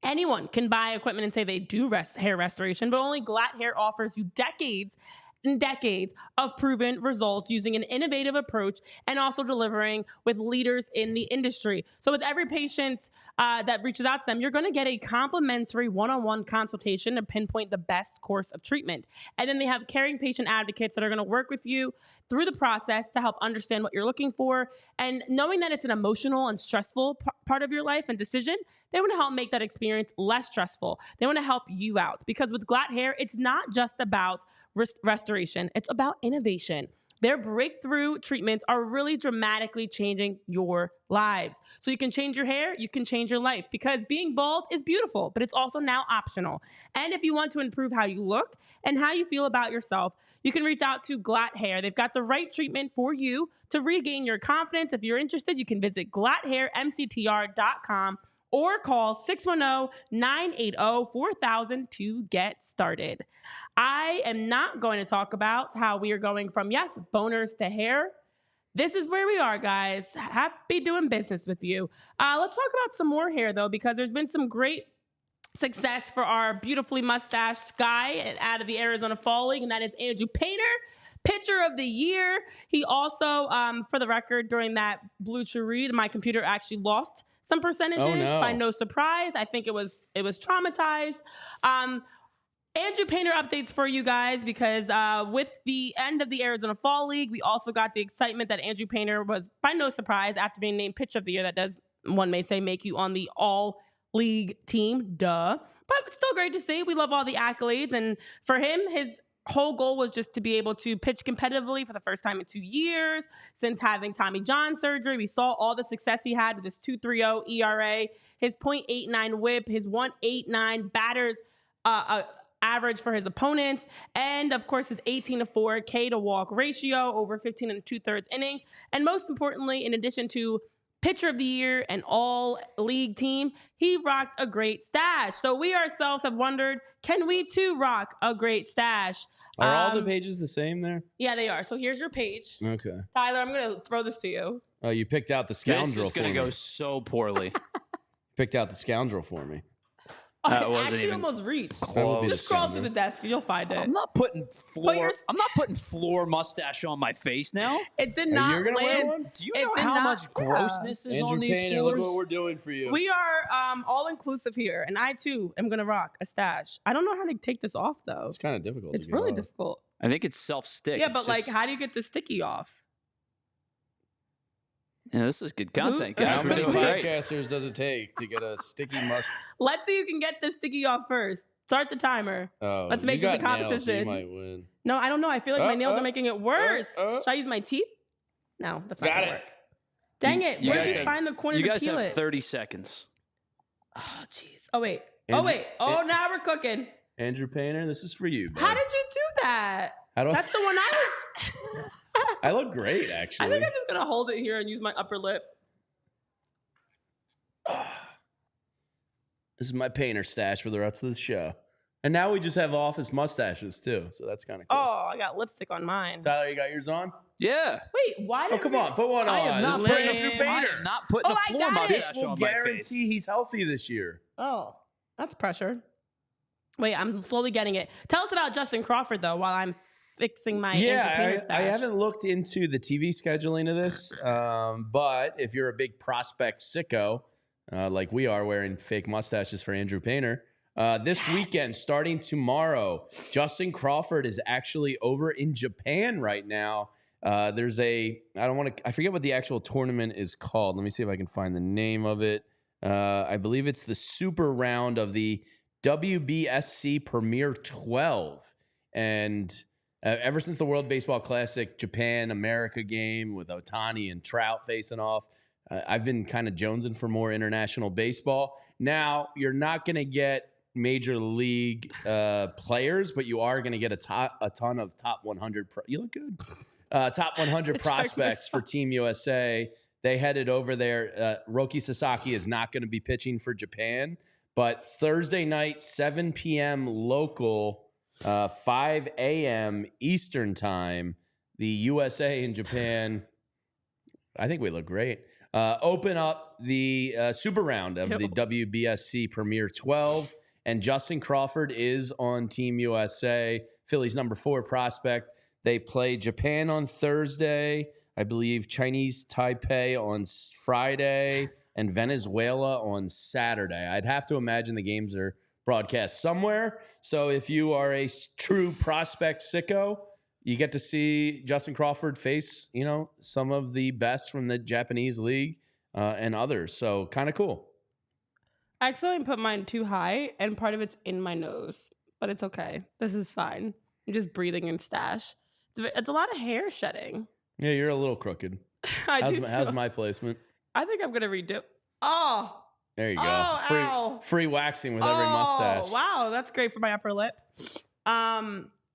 Anyone can buy equipment and say they do hair restoration, but only Glatt Hair offers you decades and decades of proven results using an innovative approach and also delivering with leaders in the industry. So with every patient that reaches out to them, you're going to get a complimentary one-on-one consultation to pinpoint the best course of treatment. And then they have caring patient advocates that are going to work with you through the process to help understand what you're looking for. And knowing that it's an emotional and stressful part of your life and decision, they want to help make that experience less stressful. They want to help you out because with Glatt Hair, it's not just about restoration. It's about innovation. Their breakthrough treatments are really dramatically changing your lives. So you can change your hair, you can change your life because being bald is beautiful, but it's also now optional. And if you want to improve how you look and how you feel about yourself, you can reach out to Glatt Hair. They've got the right treatment for you to regain your confidence. If you're interested, you can visit glatthairmctr.com or call 610-980-4000 to get started. I am not going to talk about how we are going from, yes, boners to hair. This is where we are, guys. Happy doing business with you. Let's talk about some more hair, though, because there's been some great success for our beautifully mustached guy out of the Arizona Fall League, and that is Andrew Painter, Pitcher of the Year. He also, for the record, during that Blue Chew read, my computer actually lost some percentages. Oh, no. By no surprise. I think it was traumatized. Andrew Painter updates for you guys because with the end of the Arizona Fall League, we also got the excitement that Andrew Painter was, by no surprise, after being named Pitcher of the Year. That does, one may say, make you on the all-league team. Duh. But still great to see. We love all the accolades. And for him, his whole goal was just to be able to pitch competitively for the first time in 2 years since having Tommy John surgery. We saw all the success he had with his 2.30 ERA, his .89 whip, his 1.89 batters average for his opponents, and of course his 18-4 K to walk ratio over 15 2/3 innings. And most importantly, in addition to pitcher of the year and all league team, he rocked a great stash. So we ourselves have wondered, can we too rock a great stash? Are all the pages the same there? Yeah, they are. So here's your page. Okay. Tyler, I'm going to throw this to you. Oh, you picked out the scoundrel This is going to for me. go so poorly. Picked out the scoundrel for me. Oh, That it wasn't actually even almost reached. That would be Just the scroll scoundrel. through the desk and you'll find it. I'm not putting floor. your- I'm not putting floor mustache on my face now. It did Are not you gonna wear land. one? Do you It know did how not- much yeah. grossness is on these Painter, look floors? what we're doing for you. We are all inclusive here, and I too am gonna rock a stash. I don't know how to take this off though. It's kind of difficult. It's to get really off. difficult. I think it's self-stick. Yeah, It's but like, just- how do you get the sticky off? yeah, this is good content, Who- guys. How We're many doing great. podcasters does it take to get a sticky mustache? Let's see who can get the sticky off first. Start the timer. Oh, Let's you make this a got nails, so you competition. might win. No, I don't know. I feel like my nails are making it worse. Should I use my teeth? No, that's not Got gonna it. work. Dang it! You Where guys did you have- find the corner You to guys peel have it? 30 seconds. Oh, jeez. Oh wait. Andrew- Oh wait. Oh, now we're cooking. Andrew Painter, this is for you, bud. How did you do that? How do I- That's the one I was. I look great, actually. I think I'm just gonna hold it here and use my upper lip. This is my painter stash for the rest of the show. And now we just have office mustaches, too. So that's kind of cool. Oh, I got lipstick on mine. Tyler, you got yours on? Yeah. Wait, why? Oh, did come we- on. Put one on. I am not This is putting, Andrew I Painter. am not putting Oh, a I floor got it. mustache This will on my guarantee face. he's healthy this year. Oh, that's pressure. Wait, I'm slowly getting it. Tell us about Justin Crawford though, while I'm fixing my Andrew Painter I stash. haven't looked into the TV scheduling of this, but if you're a big prospect sicko, like we are, wearing fake mustaches for Andrew Painter, this weekend, starting tomorrow, Justin Crawford is actually over in Japan right now. There's I forget what the actual tournament is called. Let me see if I can find the name of it. I believe it's the super round of the WBSC Premier 12. And ever since the World Baseball Classic Japan America game with Ohtani and Trout facing off, I've been kind of jonesing for more international baseball. Now, you're not going to get major league players, but you are going to get a ton of top 100. You look good. Top 100 prospects for Team USA. They headed over there. Roki Sasaki is not going to be pitching for Japan, but Thursday night, 7 p.m. local, 5 a.m. Eastern time, the USA and Japan, I think we look great, open up the super round of the WBSC Premier 12, and Justin Crawford is on Team USA, Phillies number 4 prospect. They play Japan on Thursday, I believe Chinese Taipei on Friday, and Venezuela on Saturday. I'd have to imagine the games are broadcast somewhere. So if you are a true prospect sicko, you get to see Justin Crawford face, some of the best from the Japanese league and others. So kind of cool. I accidentally put mine too high, and part of it's in my nose, but it's okay. This is fine. I'm just breathing in stash. It's a lot of hair shedding. Yeah, you're a little crooked. How's my placement? I think I'm gonna redo. Oh, There you go. Oh, ow. Free waxing with every mustache. Wow, that's great for my upper lip.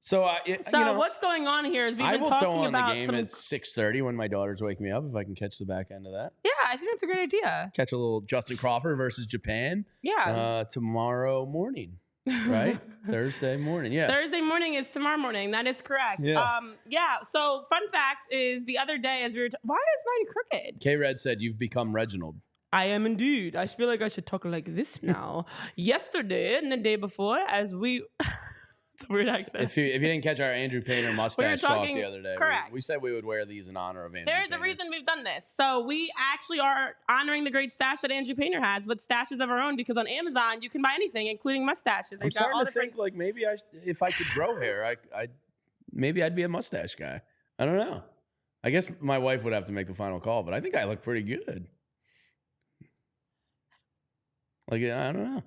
So what's going on here is we've I been will talking throw on about the game some. at 6:30 when my daughters wake me up if I can catch the back end of that. Yeah, I think that's a great idea. Catch a little Justin Crawford versus Japan Yeah. tomorrow morning, right? Thursday morning. Yeah. Thursday morning is tomorrow morning. That is correct. Yeah. So fun fact is the other day as we were, why is mine crooked? K-Red said you've become Reginald. I am indeed. I feel like I should talk like this now. Yesterday and the day before, as we, it's a weird accent. If you didn't catch our Andrew Painter mustache talk talking- the other day, correct. we said we would wear these in honor of Andrew There's Painter. a reason we've done this. So we actually are honoring the great stash that Andrew Painter has with stashes of our own, because on Amazon you can buy anything, including mustaches. I'm They've got starting all to think like maybe if I could grow hair, maybe I'd be a mustache guy. I don't know. I guess my wife would have to make the final call, but I think I look pretty good. Like, I don't know.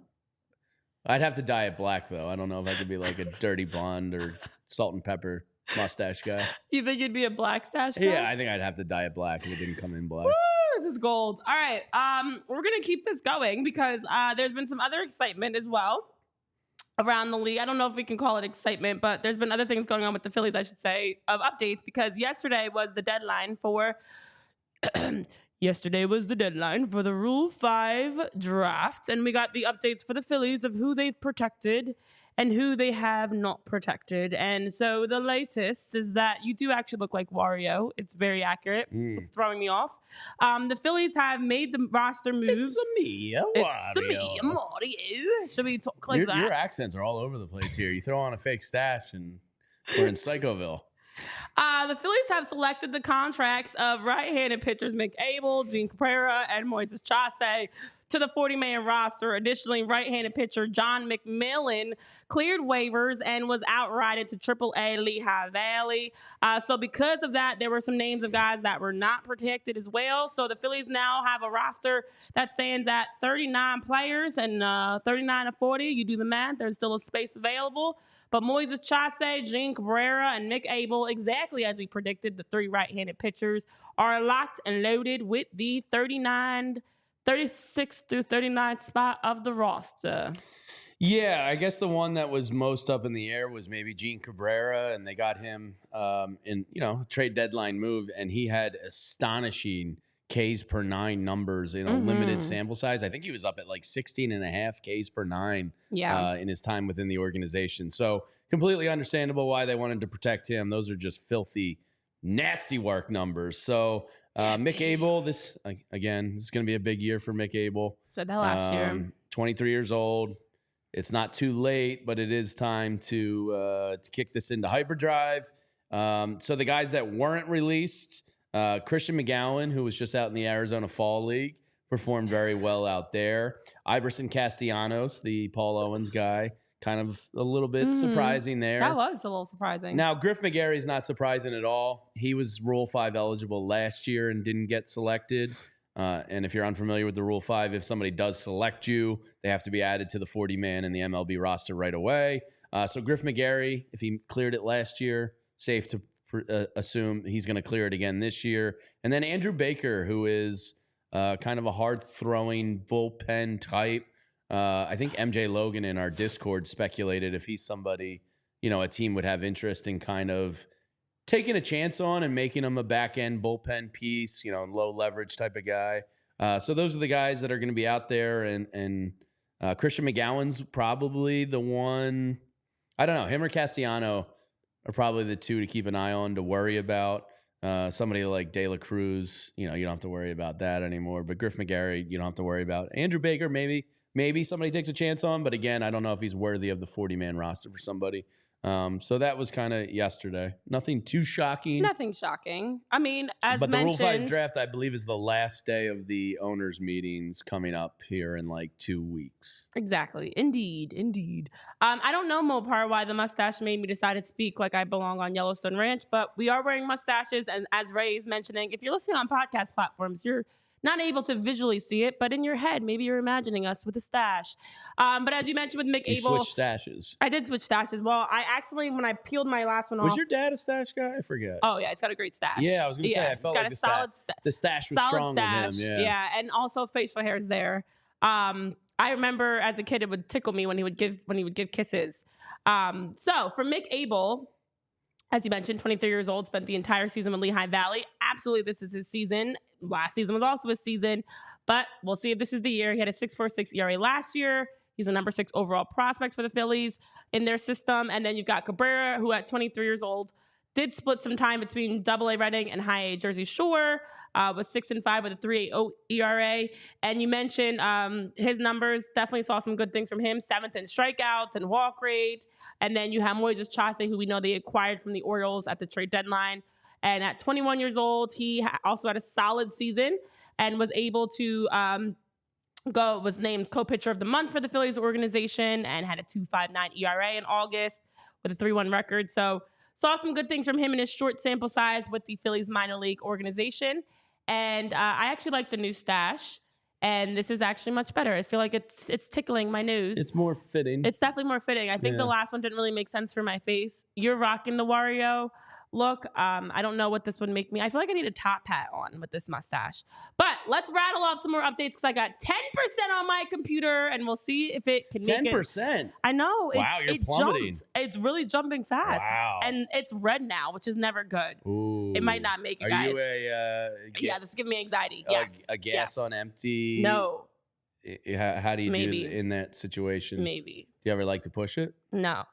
I'd have to dye it black, though. I don't know if I could be like a dirty blonde or salt and pepper mustache guy. You think you'd be a black stash guy? Yeah, I think I'd have to dye it black if it didn't come in black. Woo, this is gold. All right. We're going to keep this going because there's been some other excitement as well around the league. I don't know if we can call it excitement, but there's been other things going on with the Phillies, I should say, of updates, because yesterday was the deadline for Yesterday was the deadline for the Rule 5 draft, and we got the updates for the Phillies of who they've protected and who they have not protected. And so the latest is that you do actually look like Wario. It's very accurate. It's throwing me off. The Phillies have made the roster moves. It's me, Mario. Should we talk like that? Your accents are all over the place here. You throw on a fake stash and we're in Psychoville. The Phillies have selected the contracts of right-handed pitchers Mick Abel, Gene Cabrera, and Moisés Chace to the 40-man roster. Additionally, right-handed pitcher John McMillan cleared waivers and was outrighted to AAA Lehigh Valley. So because of that, there were some names of guys that were not protected as well. So the Phillies now have a roster that stands at 39 players, and 39 of 40, you do the math, there's still a space available. But Moisés Chace, Gene Cabrera, and Mick Abel, exactly as we predicted, the three right-handed pitchers, are locked and loaded with the 36 through 39 spot of the roster. Yeah, I guess the one that was most up in the air was maybe Gene Cabrera, and they got him in trade deadline move, and he had astonishing Ks per 9 numbers in a limited sample size. I think he was up at like 16 and a half Ks per 9 in his time within the organization. So completely understandable why they wanted to protect him. Those are just filthy, nasty work numbers. So Mick Abel, this is going to be a big year for Mick Abel. Said that last year. 23 years old. It's not too late, but it is time to kick this into hyperdrive. So the guys that weren't released, Christian McGowan, who was just out in the Arizona Fall League, performed very well out there. Iverson Castellanos, the Paul Owens guy, kind of a little bit surprising there. That was a little surprising. Now, Griff McGarry's not surprising at all. He was Rule 5 eligible last year and didn't get selected. And if you're unfamiliar with the Rule 5, if somebody does select you, they have to be added to the 40-man in the MLB roster right away. So Griff McGarry, if he cleared it last year, safe to assume he's going to clear it again this year. And then Andrew Baker, who is kind of a hard-throwing bullpen type. I think MJ Logan in our Discord speculated if he's somebody, a team would have interest in kind of taking a chance on and making him a back-end bullpen piece, low leverage type of guy. So those are the guys that are going to be out there. And Christian McGowan's probably the one. I don't know. Him or Castellano are probably the two to keep an eye on, to worry about. Somebody like De La Cruz, you don't have to worry about that anymore. But Griff McGarry, you don't have to worry about. Andrew Baker, maybe somebody takes a chance on. But again, I don't know if he's worthy of the 40-man roster for somebody. So that was kind of yesterday. Nothing too shocking. Nothing shocking. I mean, as but mentioned, the Rule 5 draft, I believe, is the last day of the owners' meetings coming up here in like 2 weeks. Exactly. Indeed. I don't know, Mopar, why the mustache made me decide to speak like I belong on Yellowstone Ranch, but we are wearing mustaches. And as Ray is mentioning, if you're listening on podcast platforms, you're not able to visually see it, but in your head, maybe you're imagining us with a stash. But as you mentioned with Mick Abel, switched stashes. I did switch stashes. Well, I accidentally, when I peeled my last one off. Was your dad a stash guy? I forget. Oh, yeah, it's got a great stash. Yeah, I was going to say, I felt like the stash was strong with him. Yeah, and also facial hairs there. I remember as a kid, it would tickle me when he would give kisses. So for Mick Abel, as you mentioned, 23 years old, spent the entire season with Lehigh Valley. Absolutely, this is his season. Last season was also his season, but we'll see if this is the year. He had a 6.46 ERA last year. He's a number 6 overall prospect for the Phillies in their system. And then you've got Cabrera, who at 23 years old did split some time between Double-A Reading and High-A Jersey Shore, was 6-5 with a 3.80 ERA. And you mentioned his numbers, definitely saw some good things from him. 7th in strikeouts and walk rate. And then you have Moisés Chace, who we know they acquired from the Orioles at the trade deadline. And at 21 years old, he also had a solid season and was able to was named co-pitcher of the month for the Phillies organization and had a 2.59 ERA in August with a 3.1 record. So saw some good things from him in his short sample size with the Phillies minor league organization. And I actually like the new stash. And this is actually much better. I feel like it's tickling my nose. It's more fitting. It's definitely more fitting. I think the last one didn't really make sense for my face. You're rocking the Wario look. I don't know what this would make me. I feel like I need a top hat on with this mustache. But let's rattle off some more updates because I got 10% on my computer, and we'll see if it can make 10%. I know. Wow, you're plummeting. Jumped. It's really jumping fast. Wow. And it's red now, which is never good. Ooh. It might not make it, Are guys. you Yeah, this is giving me anxiety. Yes. A gas Yes. on empty? No. How do you Maybe. do in that situation? Maybe. Do you ever like to push it? No.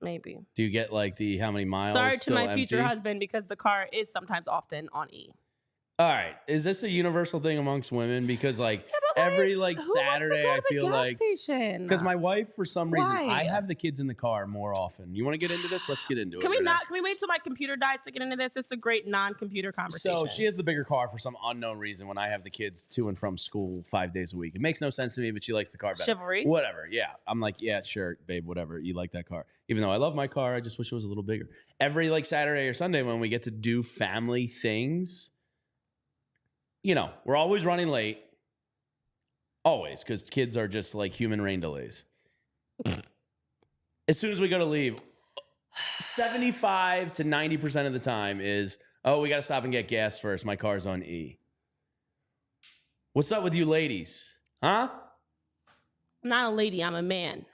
Maybe. Do you get like the how many miles? Sorry to still my empty? future husband because the car is sometimes often on E. All right, is this a universal thing amongst women? Because like but, every who Saturday, I wants to go to the feel gas like station? because my wife for some reason Why? I have the kids in the car more often. You want to get into this? Let's get into it. Can we Renee. not? Can we wait till my computer dies to get into this? This is a great non-computer conversation. So she has the bigger car for some unknown reason when I have the kids to and from school 5 days a week. It makes no sense to me, but she likes the car better. Chivalry. Whatever. Yeah. I'm like, yeah, sure, babe, whatever. You like that car. Even though I love my car, I just wish it was a little bigger. Every Saturday or Sunday when we get to do family things, we're always running late. Always, because kids are just like human rain delays. As soon as we go to leave, 75 to 90% of the time is, we got to stop and get gas first. My car's on E. What's up with you ladies? Huh? I'm not a lady. I'm a man.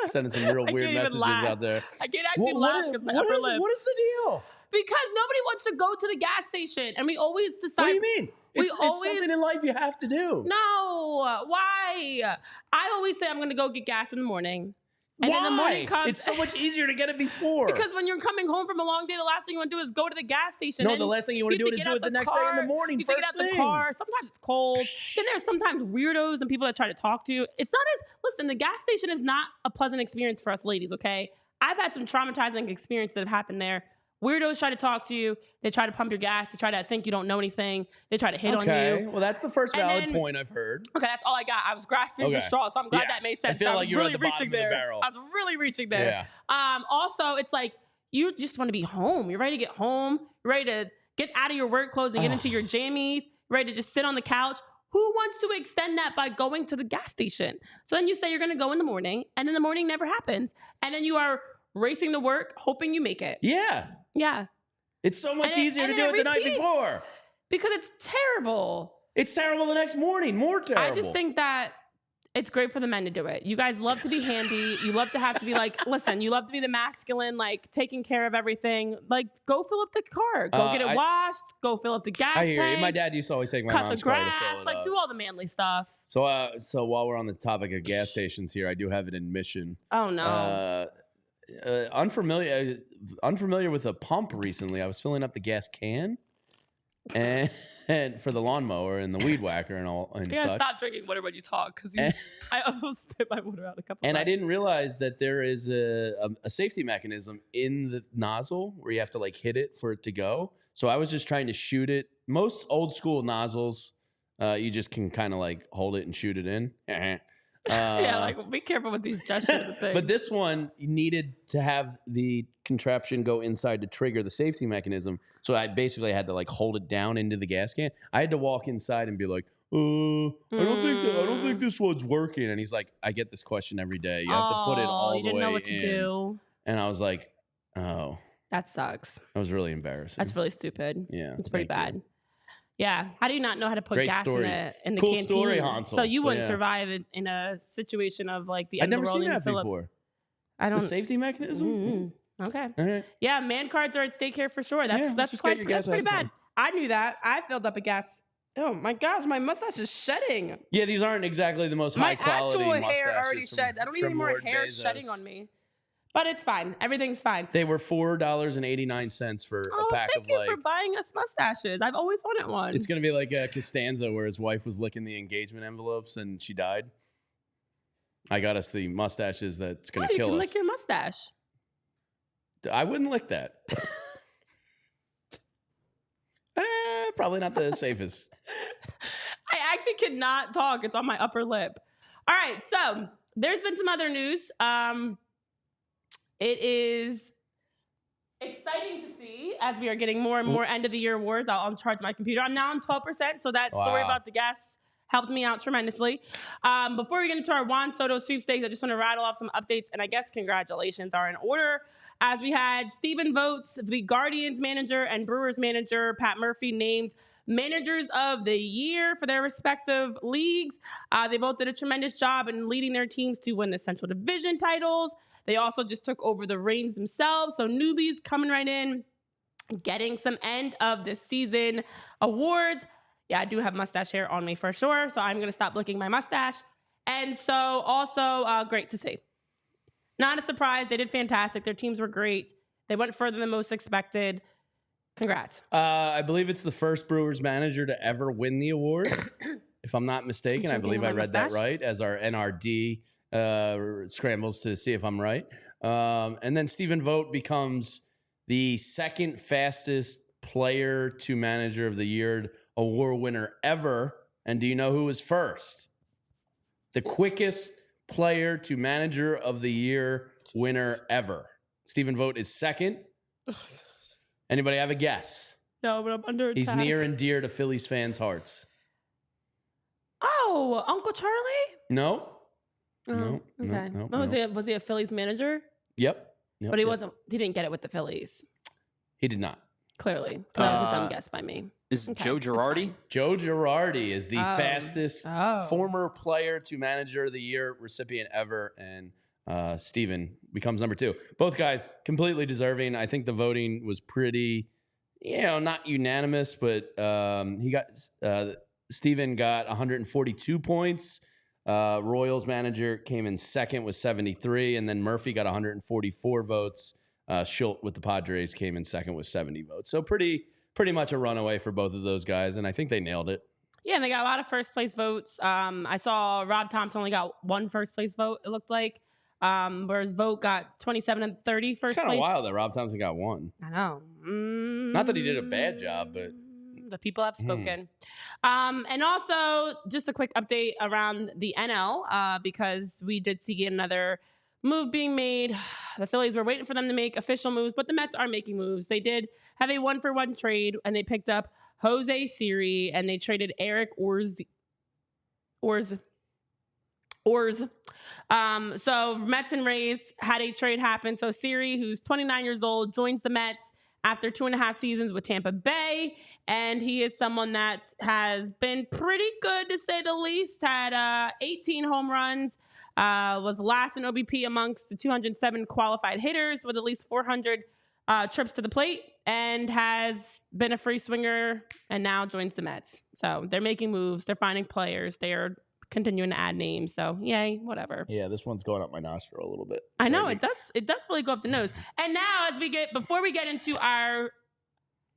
Sending some real weird messages out there. I can't actually laugh because my upper lip. What is the deal? Because nobody wants to go to the gas station, and we always decide. What do you mean? It's something in life you have to do. No, why? I always say I'm going to go get gas in the morning. And then the morning comes. It's so much easier to get it before. Because when you're coming home from a long day, the last thing you want to do is go to the gas station. No, the last thing you want to do is do it the next day in the morning. You take it out the car. Sometimes it's cold. Then there's sometimes weirdos and people that try to talk to you. It's not listen, the gas station is not a pleasant experience for us ladies, okay? I've had some traumatizing experiences that have happened there. Weirdos try to talk to you. They try to pump your gas. They try to think you don't know anything. They try to hit on you. Okay, well, that's the first valid point I've heard. Okay, that's all I got. I was grasping for straws, so I'm glad that made sense. I feel like you were at the bottom of the barrel. I was really reaching there. Yeah. Also, it's like you just want to be home. You're ready to get home. You're ready to get out of your work clothes and get into your jammies. You're ready to just sit on the couch. Who wants to extend that by going to the gas station? So then you say you're going to go in the morning, and then the morning never happens. And then you are racing to work, hoping you make it. Yeah. Yeah. It's so much easier to do it the night before. Because it's terrible. It's terrible the next morning. More terrible. I just think that it's great for the men to do it. You guys love to be handy. You love to have to be like, listen, you love to be the masculine, like taking care of everything. Like, go fill up the car. Go get it washed. Go fill up the gas tank. I hear you. My dad used to always take my mom's car to fill it up. Like, do all the manly stuff. So while we're on the topic of gas stations here, I do have an admission. Oh, no. Unfamiliar with a pump recently. I was filling up the gas can and for the lawnmower and the weed whacker and all and such. Stop drinking water when you talk because I almost spit my water out a couple times. And I didn't realize that there is a safety mechanism in the nozzle where you have to like hit it for it to go. So I was just trying to shoot it. Most old school nozzles, you just can kind of like hold it and shoot it in. Yeah, like be careful with these gestures and things. But this one needed to have the contraption go inside to trigger the safety mechanism. So I basically had to like hold it down into the gas can. I had to walk inside and be like, I don't think this one's working. And he's like, I get this question every day. You have to put it all the way in. You didn't know what to do. And I was like, oh. That sucks. That was really embarrassing. That's really stupid. Yeah. It's pretty bad. You. Yeah. How do you not know how to put gas in the cool canteen? Story, Hansel. So you wouldn't survive in a situation of like the I've end of never the world. seen that before. I don't. The safety mechanism? Mm-hmm. Okay. All right. Yeah, man cards are at daycare for sure. That's pretty bad. I knew that. I filled up a gas. Oh my gosh, my mustache is shedding. Yeah, these aren't exactly the most high quality mustaches. My actual hair already shed. I don't need any more hair shedding on me. But it's fine. Everything's fine. They were $4.89 for a pack of like. Thank you for buying us mustaches. I've always wanted one. It's gonna be like a Costanza where his wife was licking the engagement envelopes and she died. I got us the mustaches that's gonna kill us. You can lick your mustache. I wouldn't lick that. Probably not the safest. I actually cannot talk. It's on my upper lip. All right, so there's been some other news. It is exciting to see as we are getting more and more end of the year awards. I'll uncharge my computer. I'm now on 12%. So that story about the gas helped me out tremendously. Before we get into our Juan Soto sweepstakes, I just want to rattle off some updates, and I guess congratulations are in order. As we had Stephen Vogt, the Guardians manager, and Brewers manager Pat Murphy named managers of the year for their respective leagues. They both did a tremendous job in leading their teams to win the Central Division titles. They also just took over the reins themselves. So newbies coming right in, getting some end of the season awards. Yeah, I do have mustache hair on me for sure. So I'm going to stop licking my mustache. And so also great to see. Not a surprise. They did fantastic. Their teams were great. They went further than most expected. Congrats. I believe it's the first Brewers manager to ever win the award. If I'm not mistaken, I believe I read that right as our NRD scrambles to see if I'm right. And then Stephen Vogt becomes the second fastest player to manager of the year award winner ever. And do you know who was first? The quickest player to manager of the year winner ever. Stephen Vogt is second. Anybody have a guess? No, but I'm under attack. He's near and dear to Phillies fans' hearts. Oh, Uncle Charlie? No. Oh, okay. No. Was he a Phillies manager? Yep. But he wasn't. He didn't get it with the Phillies. He did not. Clearly, that was a dumb guess by me. Is Joe Girardi? Joe Girardi is the fastest former player to manager of the year recipient ever, and Steven becomes number 2. Both guys completely deserving. I think the voting was pretty, not unanimous, but Steven got 142 points. Royals manager came in second with 73, and then Murphy got 144 votes. Schilt with the Padres came in second with 70 votes. So pretty much a runaway for both of those guys, and I think they nailed it. Yeah, and they got a lot of first place votes. I saw Rob Thompson only got 1 first place vote, it looked like. Whereas Vogt got 27 and 30 first place. It's kind of wild that Rob Thompson got 1. I know. Not that he did a bad job, but the people have spoken. And also, just a quick update around the NL, because we did see another move being made. The Phillies were waiting for them to make official moves, but the Mets are making moves. They did have a 1-for-1 trade, and they picked up Jose Siri, and they traded Eric Orz. So Mets and Rays had a trade happen. So Siri, who's 29 years old, joins the Mets after 2.5 seasons with Tampa Bay. And he is someone that has been pretty good, to say the least. Had 18 home runs, was last in OBP amongst the 207 qualified hitters with at least 400 trips to the plate, and has been a free swinger and now joins the Mets. So they're making moves. They're finding players. They are continuing to add names. So yay, whatever. Yeah, this one's going up my nostril a little bit. I know it does. It does really go up the nose. And now, before we get into our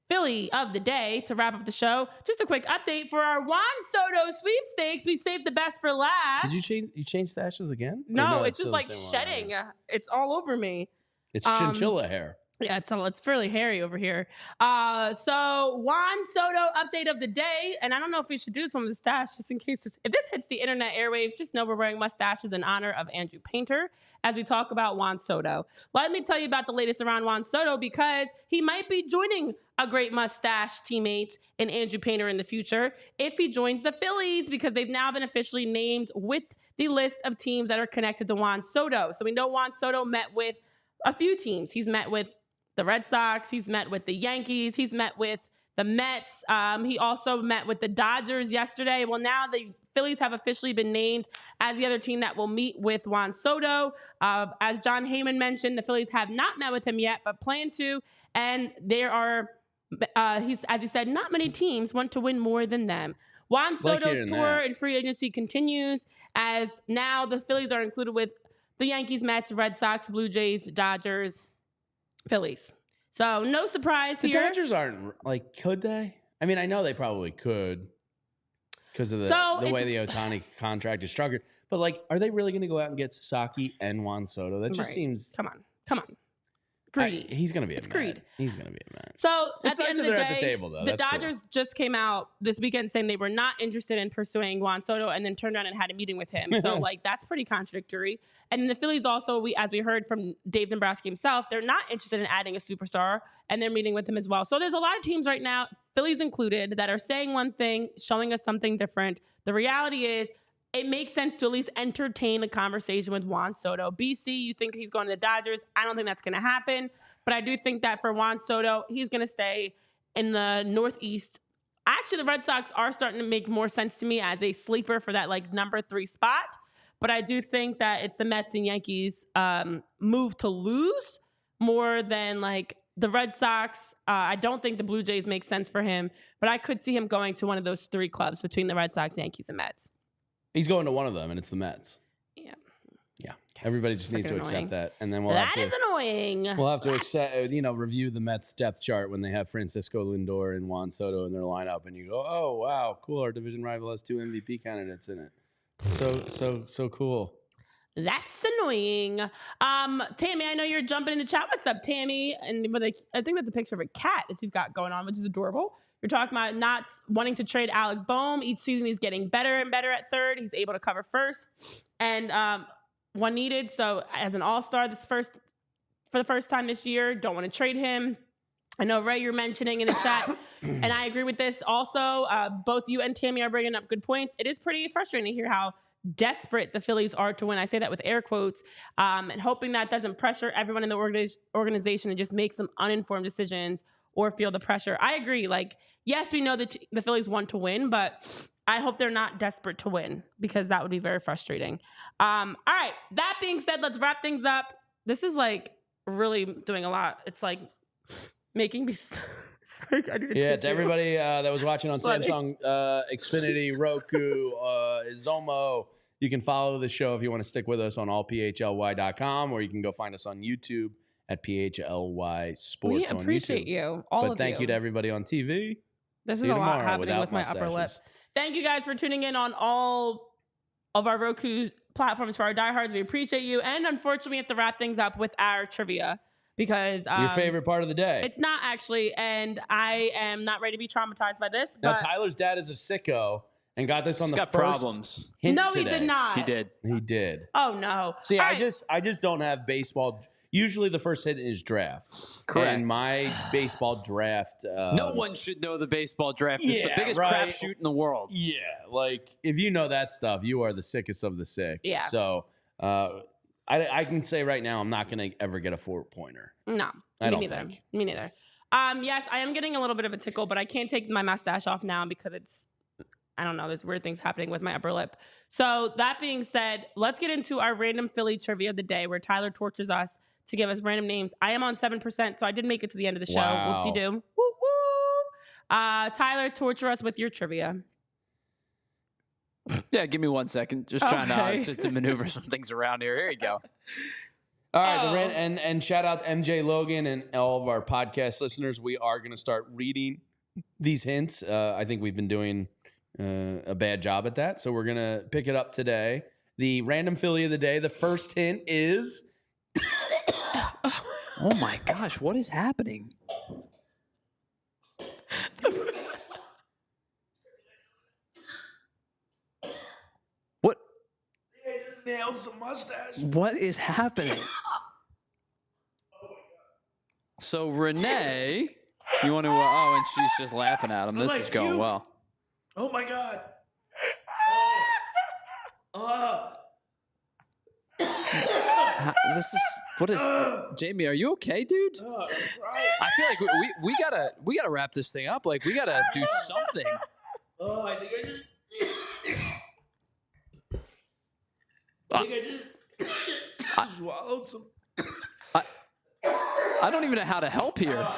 Philly of the day to wrap up the show, just a quick update for our Juan Soto sweepstakes. We saved the best for last. Did you change stashes again? No, it's just like shedding. It's all over me. It's chinchilla hair. Yeah, it's fairly hairy over here. So Juan Soto update of the day, and I don't know if we should do this one with the stash, just in case if this hits the internet airwaves. Just know we're wearing mustaches in honor of Andrew Painter as we talk about Juan Soto. Let me tell you about the latest around Juan Soto, because he might be joining a great mustache teammate in Andrew Painter in the future if he joins the Phillies, because they've now been officially named with the list of teams that are connected to Juan Soto. So we know Juan Soto met with a few teams. He's met with the Red Sox, he's met with the Yankees, he's met with the Mets. He also met with the Dodgers yesterday. Well, now the Phillies have officially been named as the other team that will meet with Juan Soto. As John Heyman mentioned, the Phillies have not met with him yet, but plan to. And there are, as he said, not many teams want to win more than them. Juan Soto's tour and free agency continues, as now the Phillies are included with the Yankees, Mets, Red Sox, Blue Jays, Dodgers, Phillies. So no surprise here. The Dodgers aren't, could they? I mean, I know they probably could because of the way the Ohtani contract is structured. But, are they really going to go out and get Sasaki and Juan Soto? That just seems... Come on. Greedy. He's going to be it's a greed. man. He's going to be a man. So it's at the end of the day, at the table, though. The Dodgers just came out this weekend saying they were not interested in pursuing Juan Soto, and then turned around and had a meeting with him. So that's pretty contradictory. And the Phillies also, as we heard from Dave Dombrowski himself, they're not interested in adding a superstar, and they're meeting with him as well. So there's a lot of teams right now Phillies included, that are saying one thing, showing us something different. The reality is, it makes sense to at least entertain a conversation with Juan Soto. BC, you think he's going to the Dodgers. I don't think that's going to happen. But I do think that for Juan Soto, he's going to stay in the Northeast. Actually, the Red Sox are starting to make more sense to me as a sleeper for that like number 3 spot. But I do think that it's the Mets and Yankees move to lose more than like the Red Sox. I don't think the Blue Jays make sense for him, but I could see him going to one of those 3 clubs between the Red Sox, Yankees, and Mets. He's going to one of them, and it's the Mets. Yeah. Yeah. Everybody just needs to accept that, and then That is annoying. We'll have to accept, review the Mets depth chart when they have Francisco Lindor and Juan Soto in their lineup, and you go, "Oh wow, cool! Our division rival has 2 MVP candidates in it. So cool." That's annoying. Tammy, I know you're jumping in the chat. What's up, Tammy? And I think that's a picture of a cat that you've got going on, which is adorable. You're talking about not wanting to trade Alec Bohm. Each season he's getting better and better at third. He's able to cover first. And when needed, so as an all-star for the first time this year, don't want to trade him. I know, Ray, you're mentioning in the chat, and I agree with this also. Both you and Tammy are bringing up good points. It is pretty frustrating to hear how desperate the Phillies are to win. I say that with air quotes, and hoping that doesn't pressure everyone in the organization and just make some uninformed decisions or feel the pressure. I agree. Like, yes, we know that the Phillies want to win, but I hope they're not desperate to win because that would be very frustrating. All right. That being said, let's wrap things up. This is like really doing a lot. It's like making me... Sorry, to everybody that was watching on Samsung, Xfinity, Roku, Zomo, you can follow the show if you want to stick with us on allphly.com, or you can go find us on YouTube at PHLY Sports on YouTube. We appreciate you, all of you. But thank you to everybody on TV. This is a lot happening with my upper lip. Thank you guys for tuning in on all of our Roku platforms for our diehards. We appreciate you. And unfortunately, we have to wrap things up with our trivia. Because your favorite part of the day. It's not actually, and I am not ready to be traumatized by this. Now, Tyler's dad is a sicko and got this on the first problems. hint No, today. he did not. He did. He did. Oh no. See, I just don't have baseball. Usually, the first hit is draft. Correct. And my baseball draft. No one should know the baseball draft. It's the biggest crapshoot in the world. Yeah, like if you know that stuff, you are the sickest of the sick. Yeah. So. I can say right now I'm not going to ever get a 4-pointer. No, I don't think. Me neither. Yes, I am getting a little bit of a tickle, but I can't take my mustache off now because I don't know, there's weird things happening with my upper lip. So that being said, let's get into our random Philly trivia of the day where Tyler tortures us to give us random names. I am on 7%, so I did make it to the end of the show. Wow. Whoop-de-doo. Woo-woo. Tyler, torture us with your trivia. Yeah, give me 1 second. Just trying to maneuver some things around here. Here you go. All right, and shout out to MJ Logan and all of our podcast listeners. We are going to start reading these hints. I think we've been doing a bad job at that, so we're going to pick it up today. The random Philly of the day. The first hint is... Oh my gosh, what is happening? What? I just nailed some mustache. What is happening? So Renee, you want to? Oh, and she's just laughing at him. This is going well. Oh my god. This is what is Jamie? Are you okay, dude? I feel like we gotta wrap this thing up. Like we gotta do something. Oh, I think I just swallowed some. I don't even know how to help here. I'm so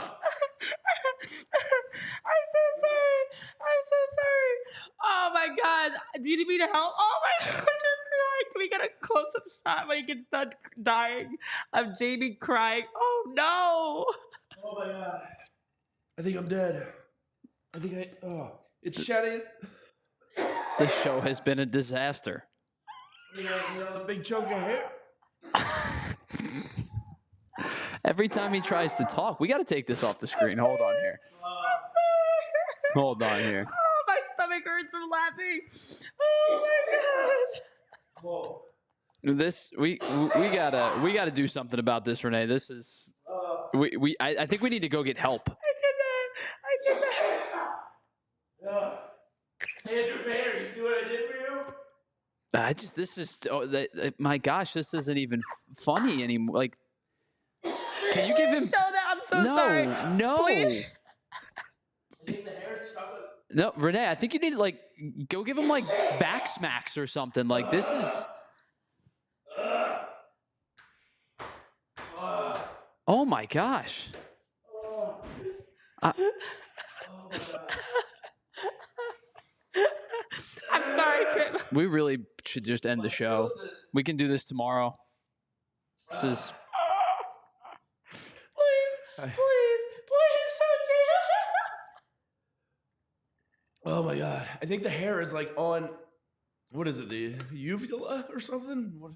sorry. Oh my god. Do you need me to help? Oh my god, you're crying. Can we get a close-up shot when he gets done dying of Jamie crying? Oh no. Oh my god. I think I'm dead. It's shedding. This show has been a disaster. A big chunk of hair. Every time he tries to talk, we got to take this off the screen. Hold on here. Hold on here. Oh, my stomach hurts from laughing. Oh my god. Whoa. This we gotta do something about this, Renee. This is I think we need to go get help. I cannot. Andrew Painter, you see what I did for you? This is, my gosh, this isn't even funny anymore. Like, can you give him? Show that. I'm so sorry. No. Please. I think the hair's stuck with... No, Renee, I think you need to, like, go give him, like, back smacks or something. Like, this is... Oh, my gosh. I'm sorry, Kim. We really should just end the show. We can do this tomorrow. This is... Please, show Oh my god! I think the hair is like on, what is it, the uvula or something? What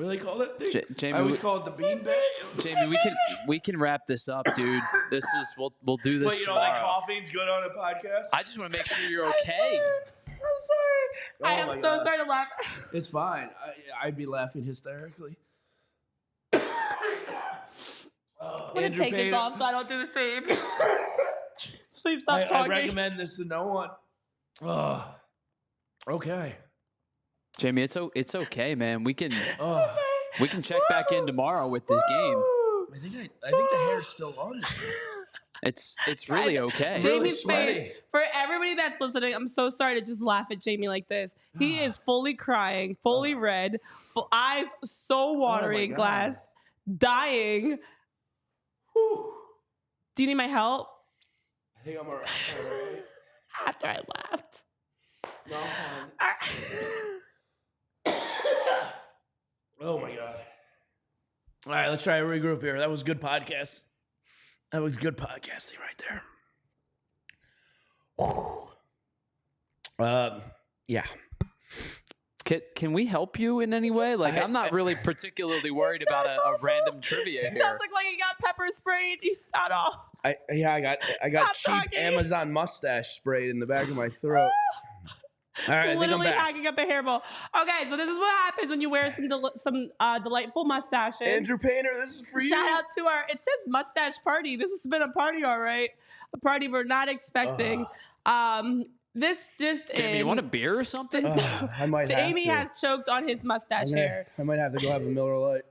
do they call that thing? Jamie, I always call it the beanbag. Jamie, we can wrap this up, dude. This is we'll do this Wait, you tomorrow. don't think coughing's good on a podcast? I just want to make sure you're okay. I'm sorry. I am so God. sorry to laugh. It's fine. I'd be laughing hysterically. I'm gonna take this off so I don't do the same. Please stop I talking. recommend this to no one. Okay. Jamie, it's okay, man. We can check back in tomorrow with this game. I think the hair's still on there. It's really okay. Jamie's sweaty. face. For everybody that's listening, I'm so sorry to just laugh at Jamie like this. He is fully crying, fully red, eyes so watery and God. glass, dying. Whew. Do you need my help? I think I'm all right. After I laughed. No, I'm fine. Oh my god. All right, let's try a regroup here. That was good podcast. That was good podcasting right there. Yeah. Can we help you in any way? Like, I'm not really particularly worried about a random trivia It here. sounds like you got pepper sprayed. You sound off. I got Stop cheap talking. Amazon mustache sprayed in the back of my throat. All right, I think I'm Literally back. hacking up a hairball. Okay, so this is what happens when you wear some delightful mustaches. Andrew Painter, this is for you. Shout out to it says mustache party. This has been a party, all right. A party we're not expecting. This just Jamie, you want a beer or something? I might Jamie have to. has choked on his mustache hair. I might have to go have a Miller Lite.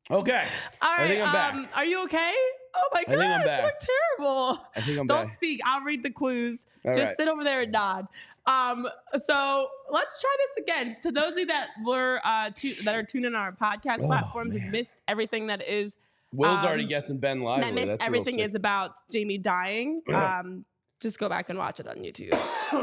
Okay. All right, I think I'm back. Are you okay? Oh my gosh, think I'm back. you look terrible. I think I'm Don't back. speak. I'll read the clues. All Just right. sit over there and nod. So let's try this again. To those of you that were that are tuning in on our podcast platforms and missed everything that is Will's already guessing Ben Lively. that missed That's everything real is sick. about Jamie dying. Just go back and watch it on YouTube.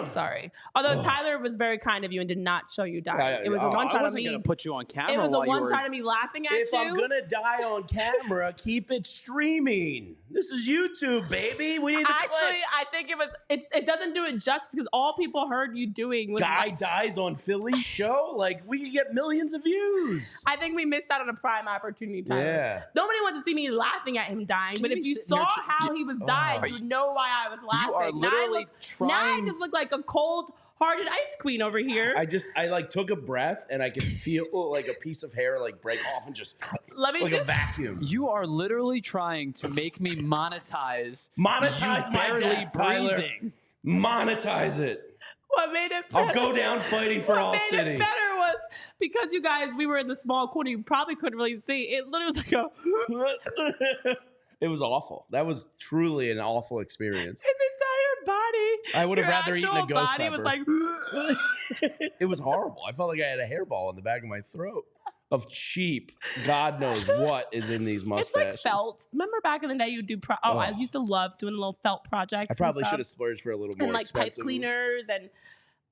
Sorry. Although Tyler was very kind of you and did not show you dying. It was a one I shot of wasn't me. going to put you on camera It was a while you one were... shot of me laughing at If you. I'm gonna die on camera, keep it streaming. This is YouTube, baby. We need the Actually, clicks. I think it doesn't do it justice because all people heard you doing was Guy dies on Philly show. Like we could get millions of views. I think we missed out on a prime opportunity, Tyler. Yeah. Nobody wants to see me laughing at him dying, but if Jamie's you sitting here saw how he was dying, you would know why I was laughing. You are literally now I trying... just look like a cold-hearted ice queen over here. I like took a breath and I could feel like a piece of hair like break off and just Let me like a just vacuum. You are literally trying to make me monetize Monetize you my barely death, Tyler. breathing. Monetize it. what made it better. I'll go down fighting for What All made City. it better was because you guys, we were in the small corner. You probably couldn't really see. It literally was like It was awful. That was truly an awful experience. his entire body. I would have Your rather eaten a actual ghost body pepper. was like. It was horrible. I felt like I had a hairball in the back of my throat of cheap, God knows what is in these It's mustaches. like felt. Remember back in the day, you do. I used to love doing little felt projects. I probably and should have stuff. splurged for a little more And like pipe expensive. cleaners and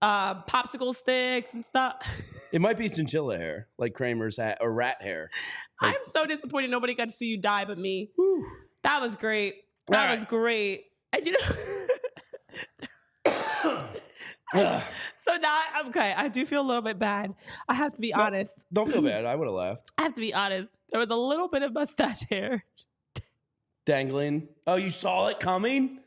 popsicle sticks and stuff. It might be chinchilla hair, like Kramer's hat or rat hair. I'm so disappointed nobody got to see you die but me. Whew. That was great. All That right. was great. And you know. So now, okay, I do feel a little bit bad. I have to be honest. Don't feel bad. I would have laughed. I have to be honest. There was a little bit of mustache hair. Dangling. Oh, you saw it coming?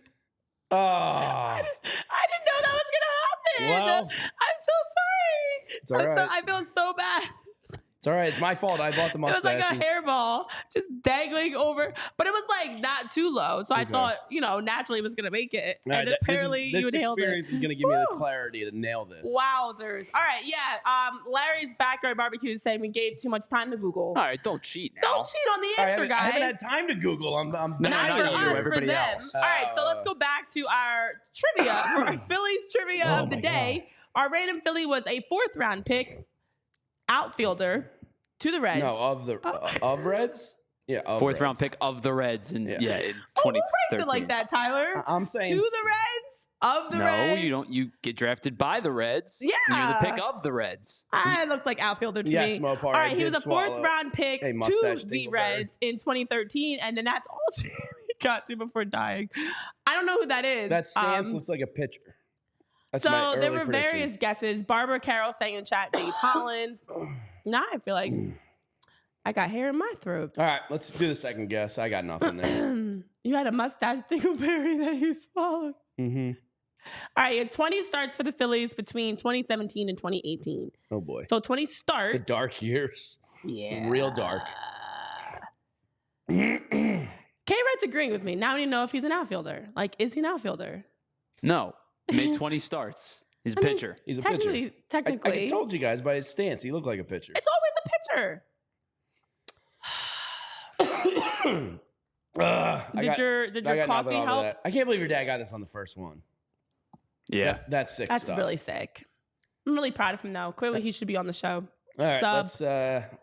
Oh. I didn't know that was gonna happen. Well, I'm so sorry. it's all right. I feel so bad. It's It's all right. It's my fault. I bought the It was mustaches. like a hairball just dangling over, but it was like not too low. So I thought, naturally it was going to make it. All right, And apparently this you nailed it. experience is going to give me the clarity to nail this. Wowzers. All right, yeah. Larry's Backyard Barbecue is saying we gave too much time to Google. All right, don't cheat now. Don't cheat on the answer, I guys. haven't had time to Google. I'm Not not for you, us, for everybody them. else. All right, so let's go back to our trivia, for our Phillies trivia of the day. Our random Philly was a 4th round pick, outfielder to the Reds. No, of Reds? Yeah, of 4th Reds. round pick of the Reds in Oh, 2013. we'll write it like that, Tyler. I'm saying to the Reds, of the Reds. No, you don't. You get drafted by the Reds. Yeah. You're the pick of the Reds. It looks like outfielder to Yes, me. Mopar, All right, I he was did a 4th swallow round pick a to mustache the dingleberry. Reds in 2013, and then that's all he got to before dying. I don't know who that is. That stance looks like a pitcher. That's my So early there were prediction. various guesses. Barbara Carroll sang in chat, Dave Hollins. Now I feel like I got hair in my throat. All right, let's do the second guess. I got nothing there. You had a mustache dingleberry that you swallowed. Mm-hmm. All right, you had 20 starts for the Phillies between 2017 and 2018. Oh, boy. So 20 starts. The dark years. Yeah. Real dark. K-Red's agreeing with me. Now I need to know if he's an outfielder. Like, is he an outfielder? No, made 20 starts. He's a pitcher. He's a pitcher. Technically. I told you guys by his stance, he looked like a pitcher. It's always a pitcher. Did your coffee help? I can't believe your dad got this on the first one. Yeah. That's sick That's stuff. really sick. I'm really proud of him, though. Clearly, he should be on the show. All right, Sub.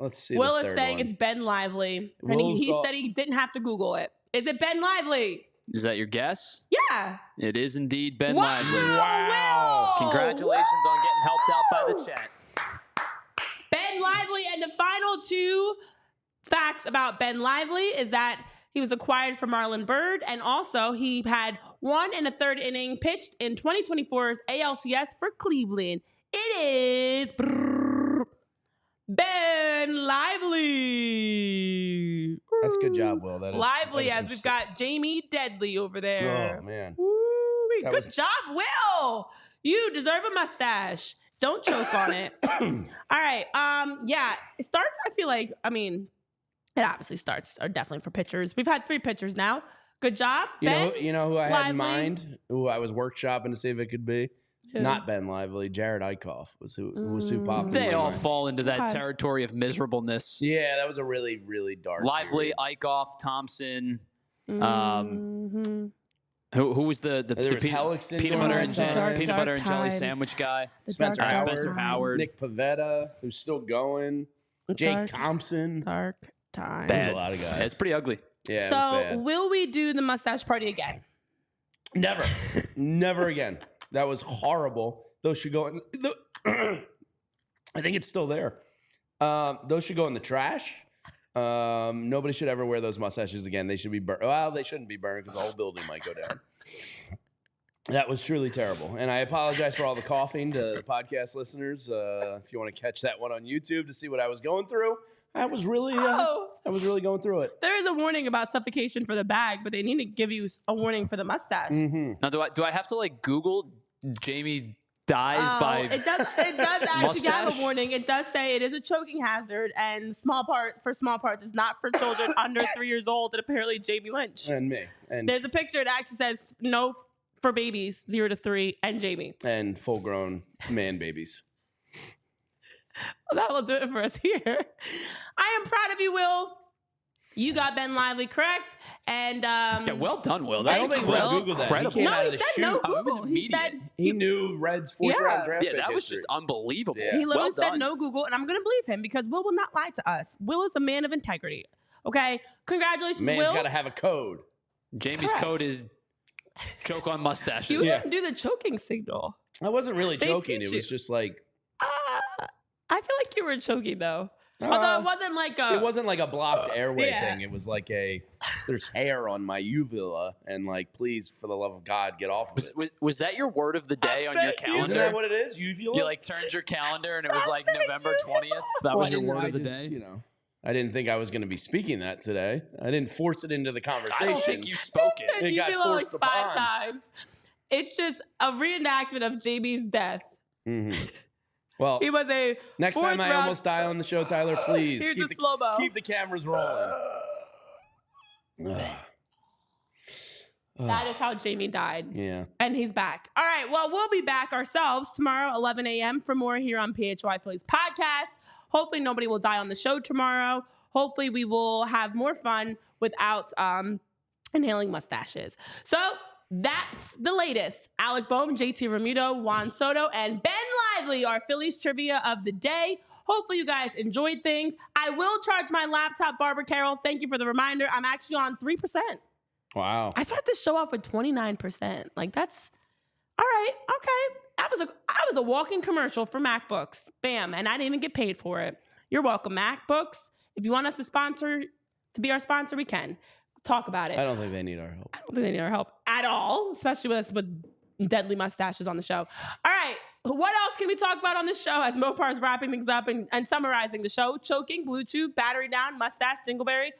let's see. Will the is third saying one. it's Ben Lively. And Will's he all- said he didn't have to Google it. Is it Ben Lively? Is that your guess? Yeah. It is indeed Ben Wow. Lively. Wow. Will. Congratulations on getting helped out by the chat. Ben Lively. And the final 2 facts about Ben Lively is that he was acquired from Marlon Byrd, and also he had 1 1/3 inning pitched in 2024's ALCS for Cleveland. It is Ben Lively. That's a good job, Will. That is Lively, that is as some we've sick- got Jamie Deadly over there. Oh man. Woo-wee. That Good was- job, Will. You deserve a mustache. Don't choke on it. All right. Yeah. It starts, I feel like, it obviously starts are definitely for pitchers. We've had 3 pitchers now. Good job, Ben. You know who I had in Lively. mind? Who I was workshopping to see if it could be? Who? Not Ben Lively. Jared Eichhoff was who popped in They my all mind. fall into that Okay. territory of miserableness. Yeah, that was a really, really dark. Lively, period. Eichhoff, Thompson. Mhm. Who was the There was Hellickson peanut going butter on and time. jelly, peanut butter Dark and jelly times. sandwich guy? The Spencer dark Howard. Spencer Howard. Nick Pavetta, who's still going. Jake Dark- Thompson. Dark times. There's Bad. a lot of guys. It's pretty ugly. Yeah, it was So, bad. will we do the mustache party again? Never. Never again. That was horrible. Those should go in. I think it's still there. Those should go in the trash. Nobody should ever wear those mustaches again. They should be burned. Well, they shouldn't be burned because the whole building might go down. That was truly terrible. And I apologize for all the coughing to the podcast listeners. If you want to catch that one on YouTube to see what I was going through, I was really going through it. There is a warning about suffocation for the bag, but they need to give you a warning for the mustache. Now, do I have to like Google Jamie dies by? It does actually have mustache? a warning. It does say it is a choking hazard, and small part is not for children under 3 years old. And apparently Jamie Lynch. And me. And There's a picture that actually says no for babies 0 to 3 and Jamie. and full-grown man babies. Well, that will do it for us here. I am proud of you, Will. You got Ben Lively correct, and Yeah, well done, Will. I That's don't think Will Will Googled that. He incredible. came no, out of he the said no chute. Oh, it was Google. He immediate. said He knew Red's fourth Yeah. round draft Yeah, pick that was history. just unbelievable. Yeah. He literally well said done. no Google, and I'm going to believe him because Will will not lie to us. Will is a man of integrity. Okay, congratulations, Man's Will. got to have a code. Jamie's Correct. code is choke on mustaches. You Yeah. didn't do the choking signal. I wasn't really They joking. teach It was you. just like I feel like you were choking though. Although it wasn't like a. it wasn't like a blocked airway yeah. thing. It was like there's hair on my uvula, and like, please, for the love of God, get off of it. Was that your word of the day on your calendar? Isn't that what it is? Uvula. You like turned your calendar and it was like November 20th. That was your word of the day. You know, I didn't think I was going to be speaking that today. I didn't force it into the conversation. I don't think you spoke said it. It got uvula like forced 5 upon. times. It's just a reenactment of JB's death. Mhm. Well, He was a next fourth time I round- almost die on the show, Tyler, please Here's a slow-mo. keep the cameras rolling. That is how Jamie died. Yeah. And he's back. All right. Well, we'll be back ourselves tomorrow, 11 a.m. for more here on PHLY Phillies podcast. Hopefully nobody will die on the show tomorrow. Hopefully we will have more fun without inhaling mustaches. So that's the latest. Alec Bohm, JT Realmuto, Juan Soto, and Ben Lively are Phillies trivia of the day. Hopefully you guys enjoyed things. I will charge my laptop, Barbara Carroll. Thank you for the reminder. I'm actually on 3%. Wow. I started this show off with 29%. Like, that's all right. Okay. I was a walking commercial for MacBooks. Bam. And I didn't even get paid for it. You're welcome, MacBooks. If you want us to be our sponsor, we can. Talk about it. I don't think they need our help. I don't think they need our help at all, especially with us with deadly mustaches on the show. All right. What else can we talk about on this show as Mopar's wrapping things up and summarizing the show? Choking, Blue Chew, Battery Down, Mustache, Dingleberry.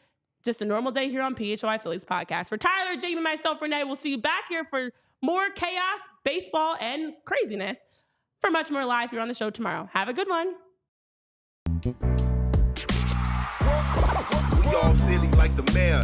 Just a normal day here on PHLY Phillies podcast. For Tyler, Jamie, myself, Renee, we'll see you back here for more chaos, baseball, and craziness. For much more live here on the show tomorrow. Have a good one. We all silly like the mayor.